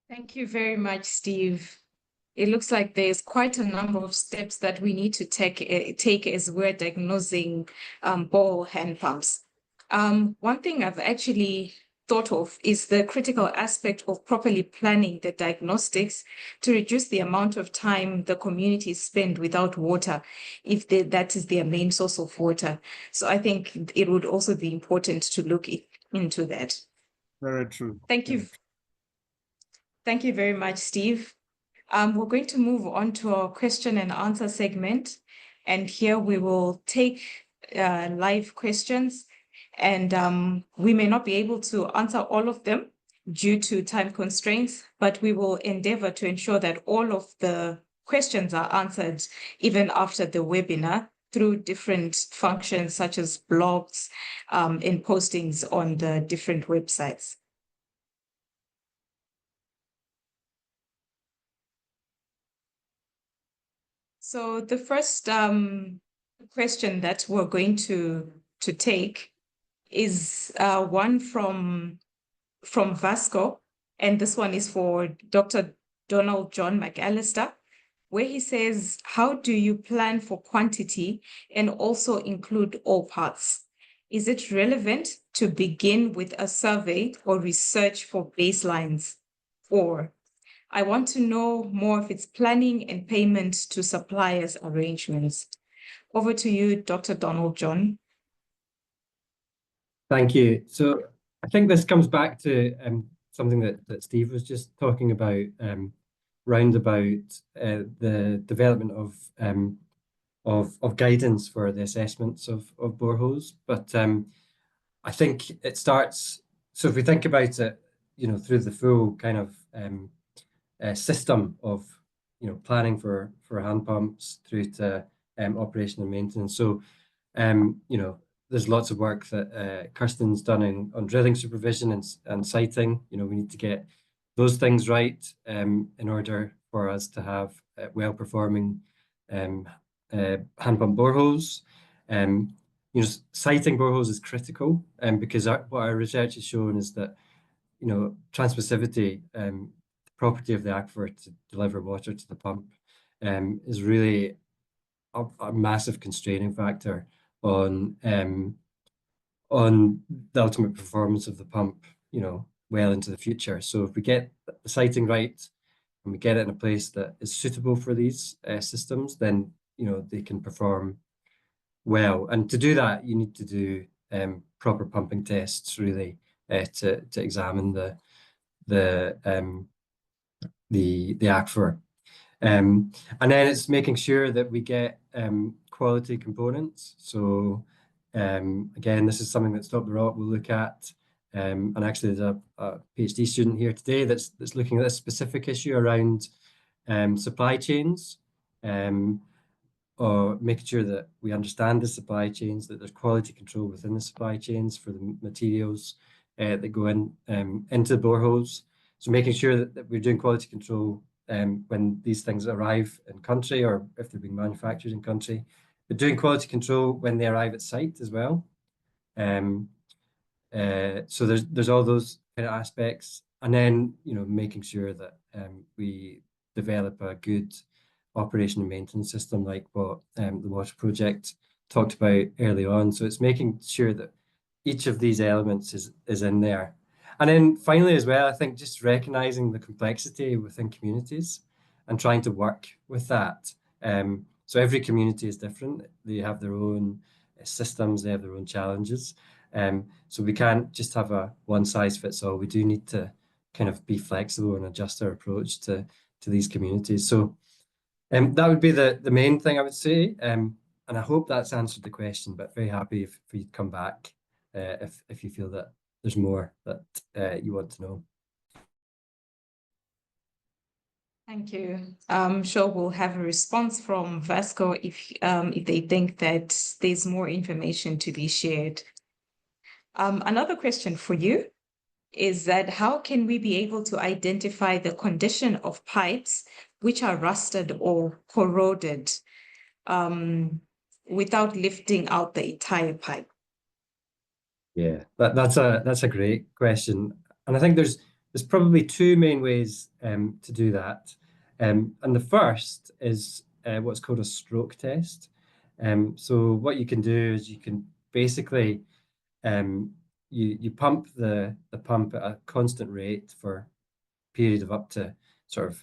Thank you very much, Steve. It looks like there's quite a number of steps that we need to take as we're diagnosing borehole hand pumps. One thing I've actually thought of is the critical aspect of properly planning the diagnostics to reduce the amount of time the communities spend without water, if that is their main source of water. So I think it would also be important to look into that. Very true. Thank you. Thank you very much, Steve. We're going to move on to our question and answer segment. And here we will take live questions. And we may not be able to answer all of them due to time constraints, but we will endeavor to ensure that all of the questions are answered even after the webinar through different functions such as blogs and postings on the different websites. So the first question that we're going to take is one from Vasco, and this one is for Dr. Donald John McAllister, where he says, how do you plan for quantity and also include all parts? Is it relevant to begin with a survey or research for baselines? Or I want to know more of its planning and payment to suppliers arrangements. Over to you, Dr. Donald John. Thank you. So I think this comes back to something that Steve was just talking about, round about the development of guidance for the assessments of boreholes. But I think it starts, so if we think about it, through the full kind of system of, planning for hand pumps through to operation and maintenance. So, there's lots of work that Kirsten's done on drilling supervision and siting. We need to get those things right in order for us to have well-performing hand pump boreholes. Siting boreholes is critical, because what our research has shown is that, transmissivity, the property of the aquifer to deliver water to the pump, is really a massive constraining factor on the ultimate performance of the pump, well into the future. So if we get the siting right and we get it in a place that is suitable for these systems, then they can perform well. And to do that, you need to do proper pumping tests, really, to examine the aquifer. And then it's making sure that we get quality components. So again, this is something that Stop the Rot will look at. And actually there's a PhD student here today that's looking at this specific issue around supply chains, or making sure that we understand the supply chains, that there's quality control within the supply chains for the materials that go into boreholes. So making sure that we're doing quality control when these things arrive in country, or if they're being manufactured in country, but doing quality control when they arrive at site as well. So there's all those kind of aspects. And then, making sure that we develop a good operation and maintenance system like what the water project talked about early on. So it's making sure that each of these elements is in there. And then finally as well, I think just recognizing the complexity within communities and trying to work with that. So every community is different. They have their own systems, they have their own challenges. So we can't just have a one size fits all. We do need to kind of be flexible and adjust our approach to these communities. So that would be the main thing I would say. And I hope that's answered the question, but very happy for you to come back if you feel that there's more that you want to know. Thank you. I'm sure we'll have a response from Vasco if they think that there's more information to be shared. Another question for you is that how can we be able to identify the condition of pipes which are rusted or corroded without lifting out the entire pipe? Yeah, that's a great question, and I think there's probably two main ways to do that, and the first is what's called a stroke test. So what you can do is you can basically you pump the pump at a constant rate for a period of up to sort of,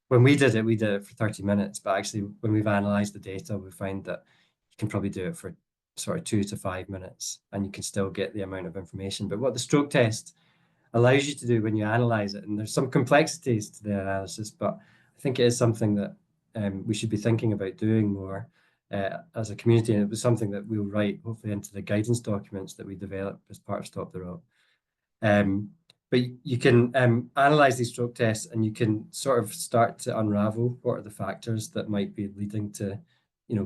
when we did it for 30 minutes, but actually when we've analyzed the data, we find that you can probably do it for sort of 2 to 5 minutes and you can still get the amount of information. But what the stroke test allows you to do when you analyze it, and there's some complexities to the analysis, but I think it is something that we should be thinking about doing more as a community, and it was something that we'll write hopefully into the guidance documents that we develop as part of Stop the Rot. But you can analyze these stroke tests and you can sort of start to unravel what are the factors that might be leading to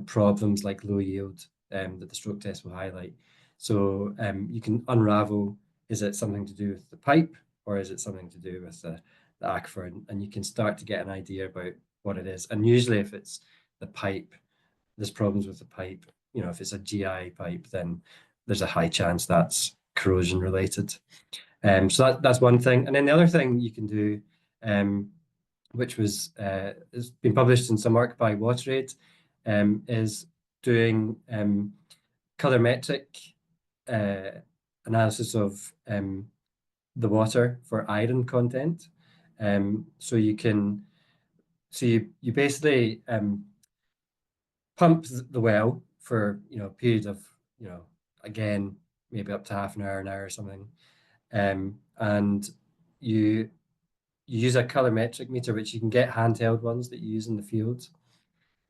problems like low yield that the stroke test will highlight. So you can unravel, is it something to do with the pipe or is it something to do with the aquifer? And you can start to get an idea about what it is. And usually if it's the pipe, there's problems with the pipe. If it's a GI pipe, then there's a high chance that's corrosion related. So that's one thing. And then the other thing you can do, which has been published in some work by WaterAid, is doing colorimetric analysis of the water for iron content. So you basically pump the well for a period of again maybe up to half an hour or something, and you use a colorimetric meter, which you can get handheld ones that you use in the field,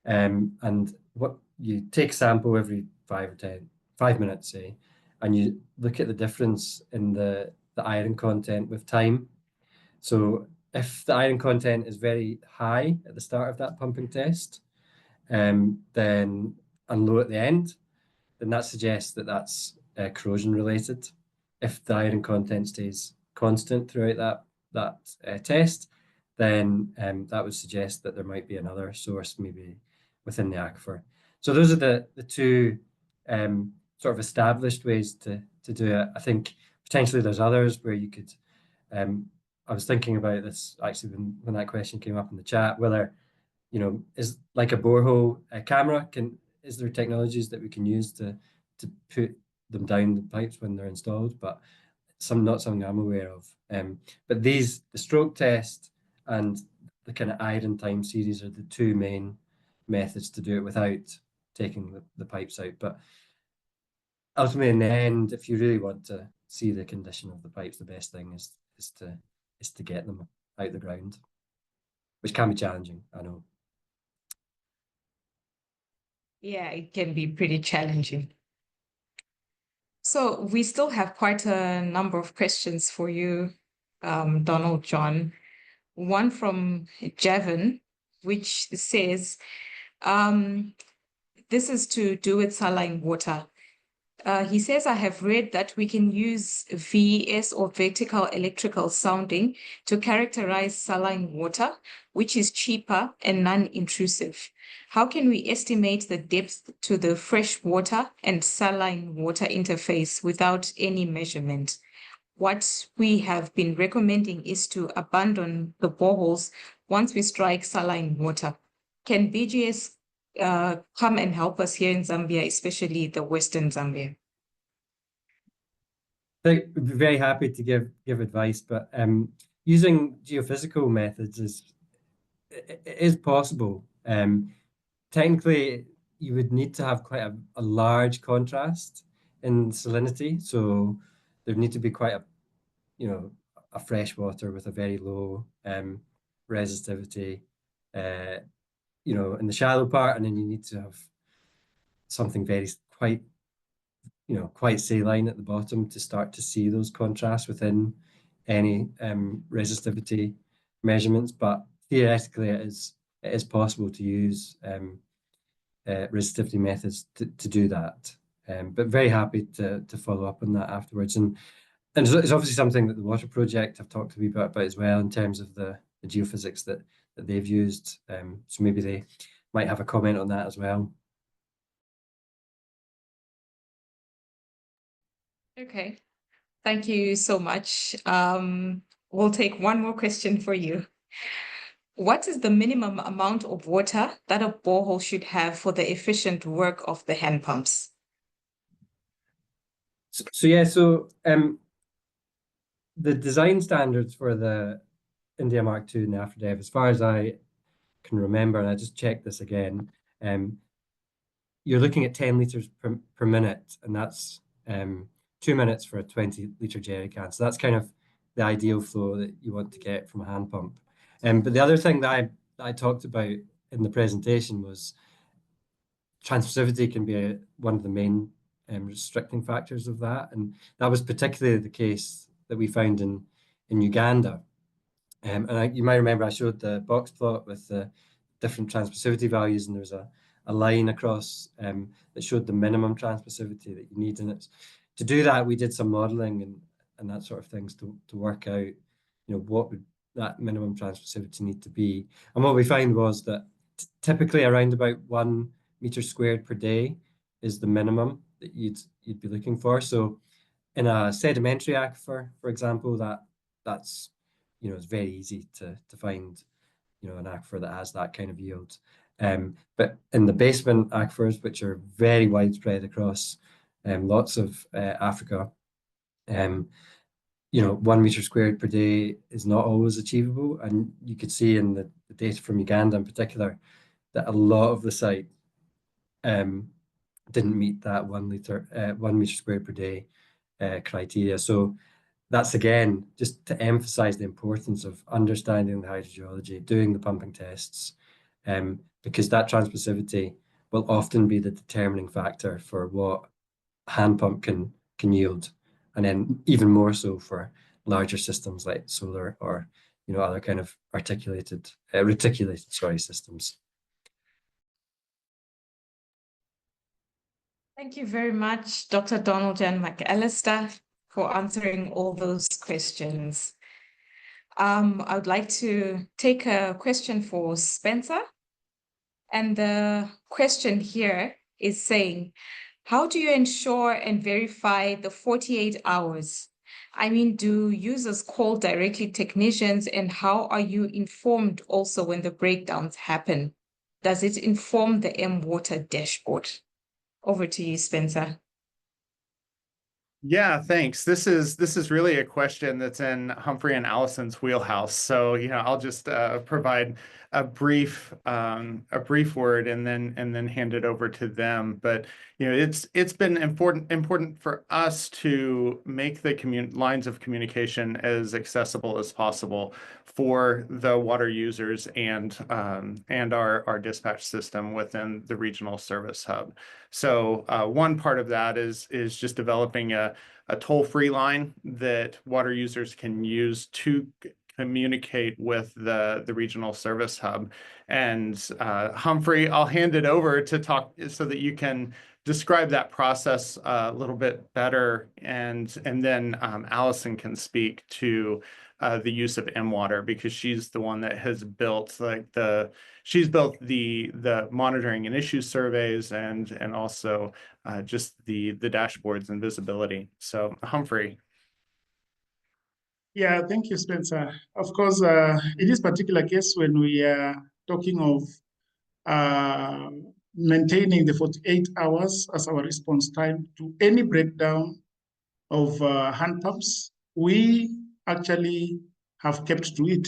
and what you take a sample every 5 minutes, say, and you look at the difference in the iron content with time. So if the iron content is very high at the start of that pumping test, then and low at the end, then that suggests that that's corrosion related. If the iron content stays constant throughout that test, then that would suggest that there might be another source maybe within the aquifer. So those are the two sort of established ways to do it. I think potentially there's others where you could, I was thinking about this actually when that question came up in the chat, whether, is like a borehole camera, is there technologies that we can use to put them down the pipes when they're installed, but not something I'm aware of. But the stroke test and the kind of iron time series are the two main methods to do it without taking the pipes out. But ultimately, in the end, if you really want to see the condition of the pipes, the best thing is to get them out the ground, which can be challenging, I know. Yeah, it can be pretty challenging. So we still have quite a number of questions for you, Donald John. One from Javin, which says, this is to do with saline water. He says, I have read that we can use VES or vertical electrical sounding to characterize saline water, which is cheaper and non-intrusive. How can we estimate the depth to the fresh water and saline water interface without any measurement? what we have been recommending is to abandon the boreholes once we strike saline water. Can BGS come and help us here in Zambia, especially the Western Zambia? I'd be very happy to give advice, but using geophysical methods is possible. Technically, you would need to have quite a large contrast in salinity, so there'd need to be quite a fresh water with a very low resistivity, in the shallow part, and then you need to have something quite saline at the bottom to start to see those contrasts within any resistivity measurements. But theoretically, it is possible to use resistivity methods to do that. But very happy to follow up on that afterwards. And it's obviously something that the Water Project have talked a wee bit about as well in terms of the geophysics that they've used. So maybe they might have a comment on that as well. Okay, thank you so much. We'll take one more question for you. What is the minimum amount of water that a borehole should have for the efficient work of the hand pumps? So the design standards for the India Mark II and the Aphrodite, as far as I can remember, and I just checked this again, you're looking at 10 liters per minute, and that's 2 minutes for a 20-liter jerry can. So that's kind of the ideal flow that you want to get from a hand pump. But the other thing that I talked about in the presentation was transmissivity can be one of the main restricting factors of that, and that was particularly the case that we found in Uganda. And you might remember I showed the box plot with the different transmissivity values, and there was a line across that showed the minimum transmissivity that you need. And to do that, we did some modeling and that sort of things to work out, what would that minimum transmissivity need to be. And what we found was that typically around about 1 meter squared per day is the minimum that you'd be looking for. So in a sedimentary aquifer, for example, that's it's very easy to find an aquifer that has that kind of yield. But in the basement aquifers, which are very widespread across lots of Africa, 1 meter squared per day is not always achievable. And you could see in the data from Uganda in particular that a lot of the site didn't meet that 1 meter squared per day criteria. So that's again just to emphasize the importance of understanding the hydrogeology, doing the pumping tests, because that transmissivity will often be the determining factor for what a hand pump can yield, and then even more so for larger systems like solar or other kind of reticulated systems. Thank you very much, Dr. Donald Jan McAllister, for answering all those questions. I would like to take a question for Spencer. And the question here is saying, how do you ensure and verify the 48 hours? I mean, do users call directly technicians, and how are you informed also when the breakdowns happen? Does it inform the M-Water dashboard? Over to you, Spencer. Yeah, thanks. This is really a question that's in Humphrey and Allison's wheelhouse. So, I'll just provide a brief word and then hand it over to them. But it's been important for us to make the lines of communication as accessible as possible for the water users and our dispatch system within the regional service hub. So one part of that is just developing a toll-free line that water users can use to communicate with the regional service hub. And Humphrey, I'll hand it over to talk so that you can describe that process a little bit better, and then Allison can speak to the use of M-Water, because she's the one that has built the monitoring and issue surveys and also just the dashboards and visibility. So Humphrey. Yeah, thank you, Spencer. Of course, in this particular case, when we are talking of maintaining the 48 hours as our response time to any breakdown of hand pumps, we actually have kept to it.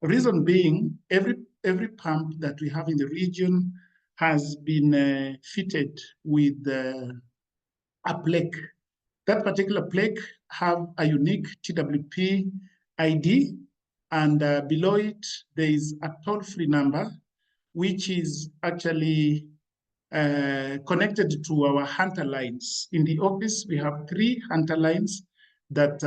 Reason being, every pump that we have in the region has been fitted with a plaque. That particular plaque have a unique TWP ID, and below it, there is a toll-free number, which is actually connected to our hunter lines. In the office, we have 3 hunter lines that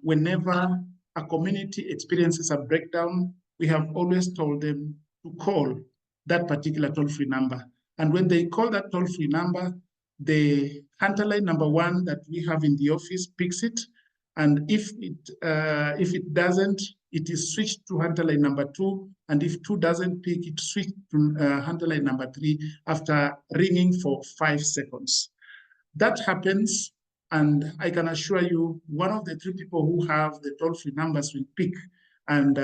whenever a community experiences a breakdown, we have always told them to call that particular toll-free number. And when they call that toll-free number, the hunter line number 1 that we have in the office picks it. And if it doesn't, it is switched to hunter line number 2. And if 2 doesn't pick, it switched to hunter line number 3 after ringing for 5 seconds. That happens, and I can assure you, one of the 3 people who have the toll-free numbers will pick and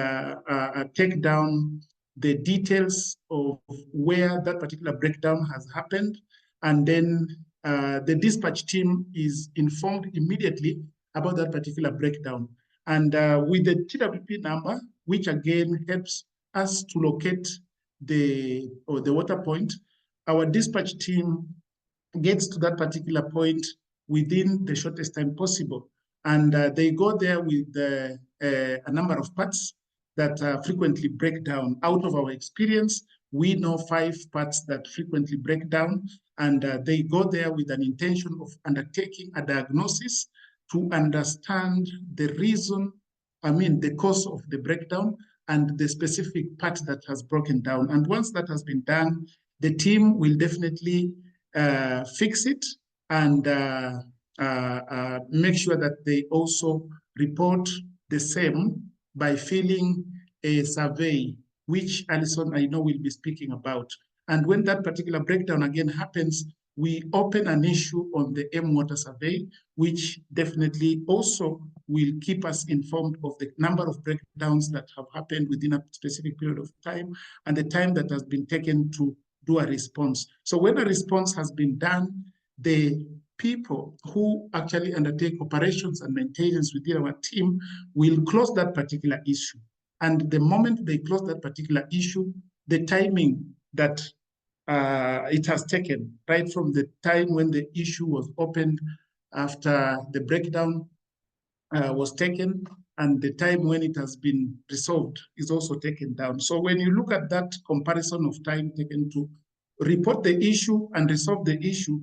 take down the details of where that particular breakdown has happened. And then the dispatch team is informed immediately about that particular breakdown. And with the TWP number, which again helps us to locate the water point, our dispatch team gets to that particular point within the shortest time possible. And they go there with a number of parts that frequently break down. Out of our experience, we know 5 parts that frequently break down, and they go there with an intention of undertaking a diagnosis to understand the reason, the cause of the breakdown and the specific part that has broken down. And once that has been done, the team will definitely fix it and make sure that they also report the same by filling a survey, which Alison, I know, will be speaking about. And when that particular breakdown again happens, we open an issue on the M-Water survey, which definitely also will keep us informed of the number of breakdowns that have happened within a specific period of time and the time that has been taken to do a response. So when a response has been done, the people who actually undertake operations and maintenance within our team will close that particular issue. And the moment they close that particular issue, the timing that it has taken, right from the time when the issue was opened after the breakdown was taken, and the time when it has been resolved is also taken down. So when you look at that comparison of time taken to report the issue and resolve the issue,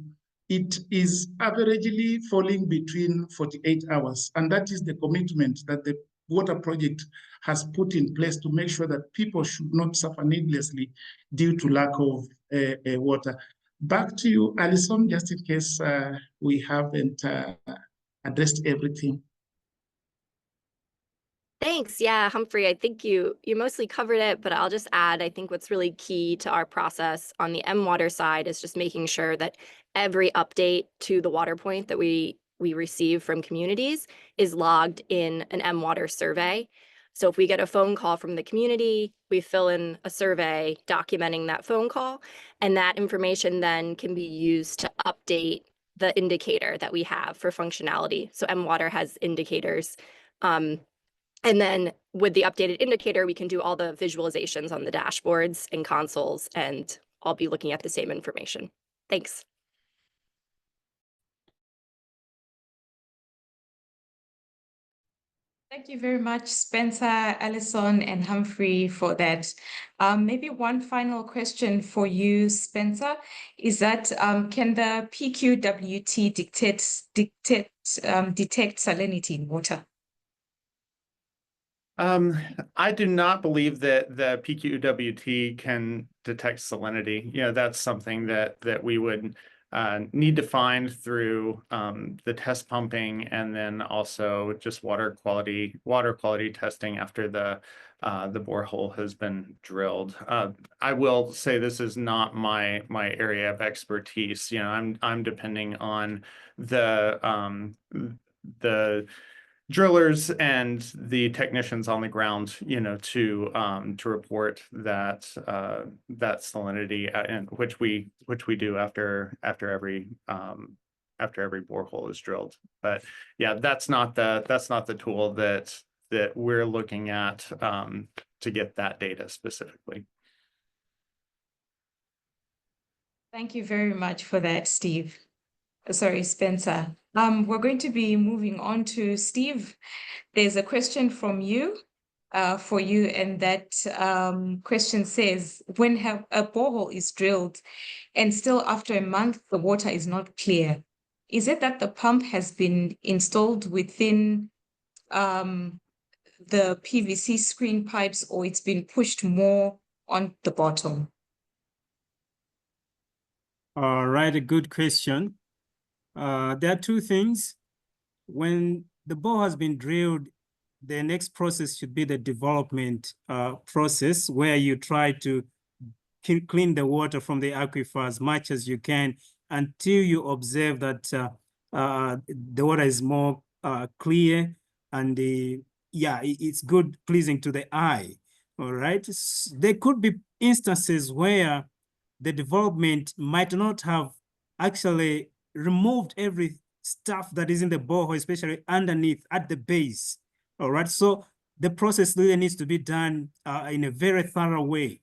it is averagely falling between 48 hours. And that is the commitment that the water project has put in place to make sure that people should not suffer needlessly due to lack of water. Back to you, Alison, just in case we haven't addressed everything. Thanks. Yeah, Humphrey, I think you mostly covered it, but I'll just add, I think what's really key to our process on the M-Water side is just making sure that every update to the water point that we receive from communities is logged in an M-Water survey. So if we get a phone call from the community, we fill in a survey documenting that phone call, and that information then can be used to update the indicator that we have for functionality. So M-Water has indicators. And then with the updated indicator, we can do all the visualizations on the dashboards and consoles, and I'll be looking at the same information. Thanks. Thank you very much, Spencer, Alison, and Humphrey for that. Maybe one final question for you, Spencer, is that can the PQWT detect salinity in water? I do not believe that the PQWT can detect salinity. That's something that we would need to find through the test pumping, and then also just water quality testing after the borehole has been drilled. I will say this is not my area of expertise. I'm depending on the drillers and the technicians on the ground, to report that that salinity, and which we do after every borehole is drilled. But yeah, that's not the tool that we're looking at to get that data specifically. Thank you very much for that, Steve. Sorry, Spencer. We're going to be moving on to Steve. There's a question from you, for you, and that question says, when a borehole is drilled and still after a month the water is not clear, is it that the pump has been installed within the PVC screen pipes, or it's been pushed more on the bottom? All right, a good question. There are two things. When the bore has been drilled, the next process should be the development process, where you try to clean the water from the aquifer as much as you can until you observe that the water is more clear and it's good, pleasing to the eye. All right. There could be instances where the development might not have actually removed every stuff that is in the borehole, especially underneath at the base. All right. So the process really needs to be done in a very thorough way.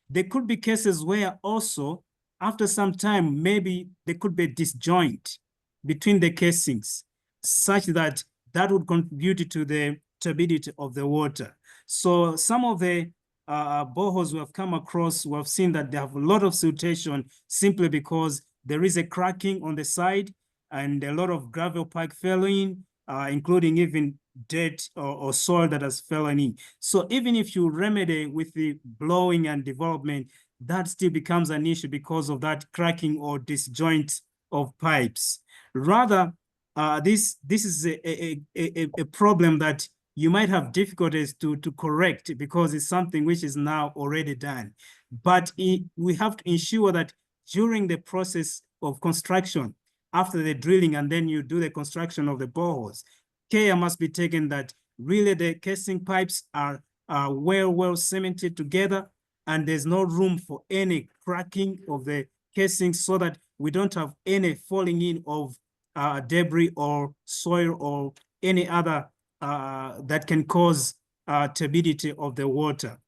There could be cases where also, after some time, maybe there could be a disjoint between the casings, such that that would contribute to the turbidity of the water. So some of the boreholes we have come across, we have seen that they have a lot of siltation simply because there is a cracking on the side and a lot of gravel pack fell in, including even dirt or soil that has fallen in. So even if you remedy with the blowing and development, that still becomes an issue because of that cracking or disjoint of pipes. Rather, this is a problem that you might have difficulties to correct because it's something which is now already done. But we have to ensure that during the process of construction, after the drilling and then you do the construction of the boreholes, care must be taken that really the casing pipes are well cemented together and there's no room for any cracking of the casing, so that we don't have any falling in of debris or soil or any other that can cause turbidity of the water.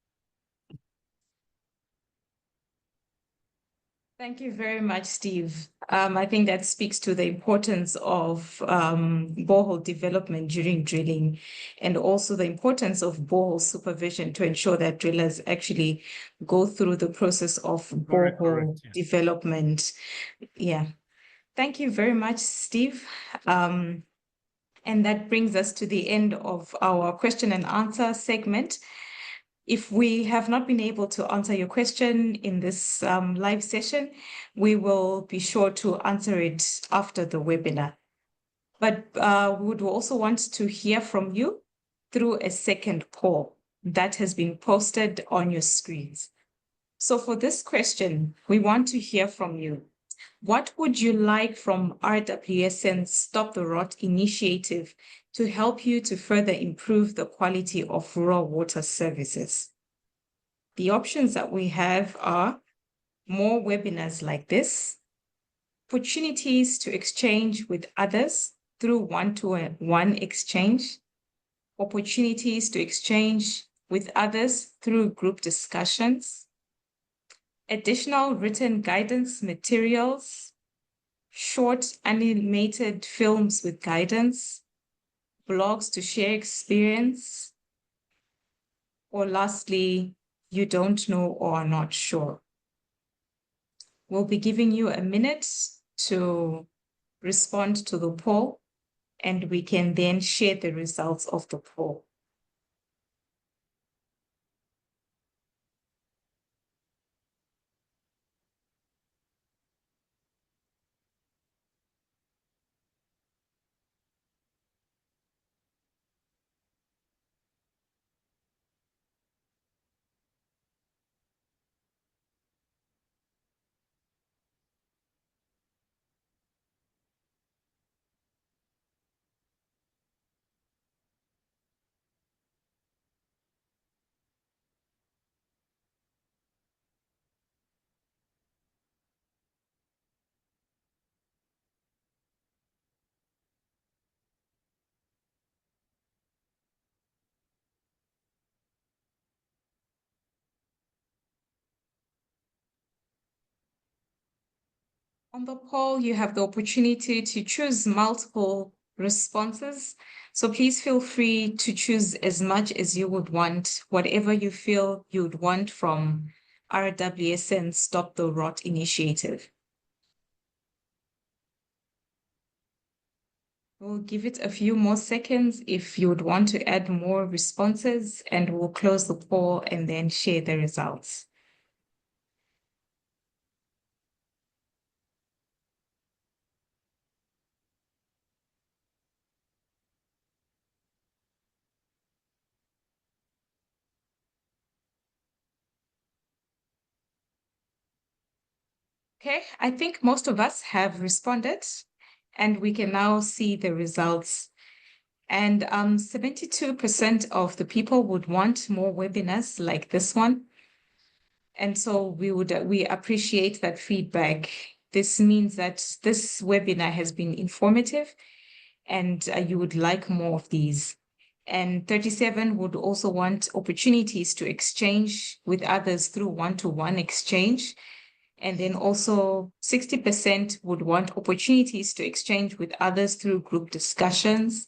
Thank you very much, Steve. I think that speaks to the importance of borehole development during drilling, and also the importance of borehole supervision to ensure that drillers actually go through the process of borehole development. Yeah. Thank you very much, Steve. And that brings us to the end of our question and answer segment. If we have not been able to answer your question in this live session, we will be sure to answer it after the webinar. But we would also want to hear from you through a second poll that has been posted on your screens. So for this question, we want to hear from you. What would you like from RWSN's Stop the Rot initiative to help you to further improve the quality of rural water services? The options that we have are more webinars like this, opportunities to exchange with others through one-to-one exchange, opportunities to exchange with others through group discussions, additional written guidance materials, short animated films with guidance, blogs to share experience, or lastly, you don't know or are not sure. We'll be giving you a minute to respond to the poll, and we can then share the results of the poll. On the poll, you have the opportunity to choose multiple responses. So please feel free to choose as much as you would want, whatever you feel you would want from RWSN Stop the Rot initiative. We'll give it a few more seconds if you would want to add more responses, and we'll close the poll and then share the results. Okay, I think most of us have responded, and we can now see the results. And 72% of the people would want more webinars like this one. And so we appreciate that feedback. This means that this webinar has been informative, and you would like more of these. And 37 would also want opportunities to exchange with others through one-to-one exchange. And then also 60% would want opportunities to exchange with others through group discussions.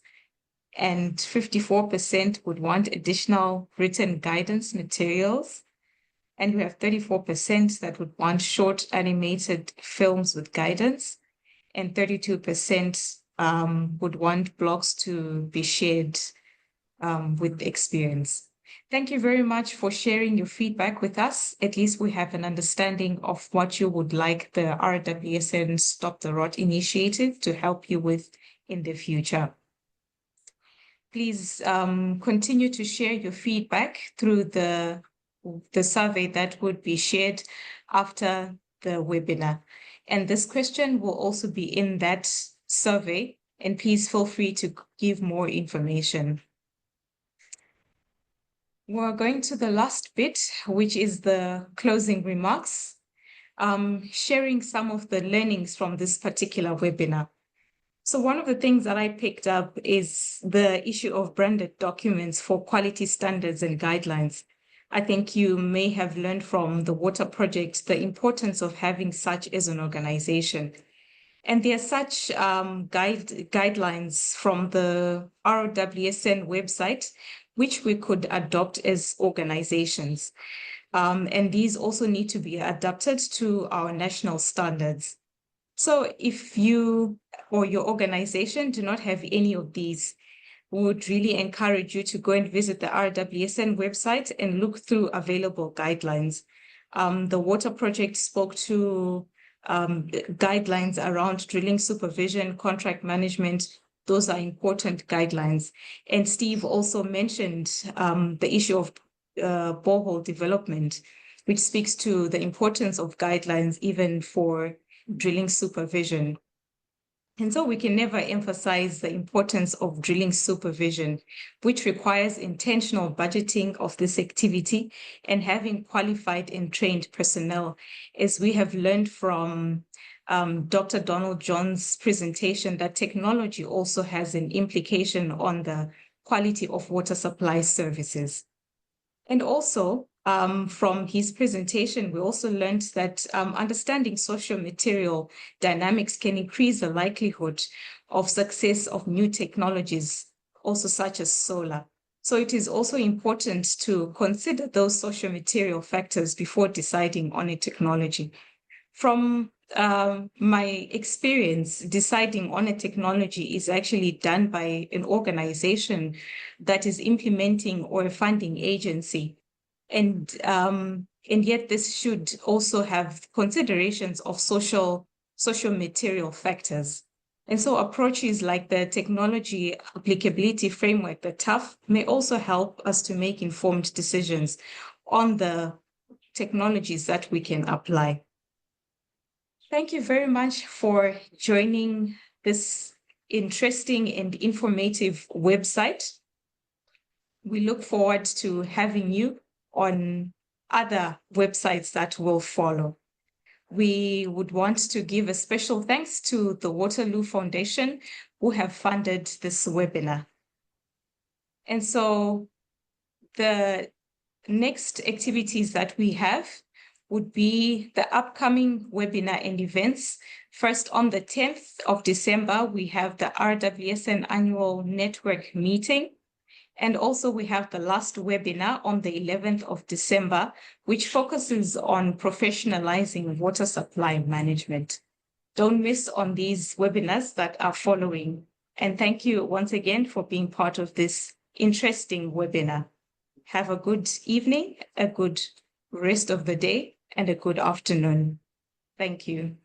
And 54% would want additional written guidance materials. And we have 34% that would want short animated films with guidance. And 32% would want blogs to be shared with experience. Thank you very much for sharing your feedback with us. At least we have an understanding of what you would like the RWSN Stop the Rot initiative to help you with in the future. Please continue to share your feedback through the survey that would be shared after the webinar. And this question will also be in that survey, and please feel free to give more information. We're going to the last bit, which is the closing remarks, sharing some of the learnings from this particular webinar. So one of the things that I picked up is the issue of branded documents for quality standards and guidelines. I think you may have learned from the water project the importance of having such as an organization. And there are such guidelines from the RWSN website, which we could adopt as organizations. And these also need to be adapted to our national standards. So if you or your organization do not have any of these, we would really encourage you to go and visit the RWSN website and look through available guidelines. The water project spoke to guidelines around drilling supervision, contract management. Those are important guidelines. And Steve also mentioned the issue of borehole development, which speaks to the importance of guidelines even for drilling supervision. And so we can never emphasize the importance of drilling supervision, which requires intentional budgeting of this activity and having qualified and trained personnel, as we have learned from Dr. Donald John's presentation, that technology also has an implication on the quality of water supply services. And also, from his presentation, we also learned that understanding social material dynamics can increase the likelihood of success of new technologies, also such as solar. So it is also important to consider those social material factors before deciding on a technology. From my experience, deciding on a technology is actually done by an organization that is implementing or a funding agency. And yet this should also have considerations of social material factors. And so approaches like the technology applicability framework, the TAF, may also help us to make informed decisions on the technologies that we can apply. Thank you very much for joining this interesting and informative website. We look forward to having you on other websites that will follow. We would want to give a special thanks to the Waterloo Foundation, who have funded this webinar. And so the next activities that we have would be the upcoming webinar and events. First, on the 10th of December, we have the RWSN annual network meeting. And also we have the last webinar on the 11th of December, which focuses on professionalizing water supply management. Don't miss on these webinars that are following. And thank you once again for being part of this interesting webinar. Have a good evening, a good rest of the day, and a good afternoon. Thank you.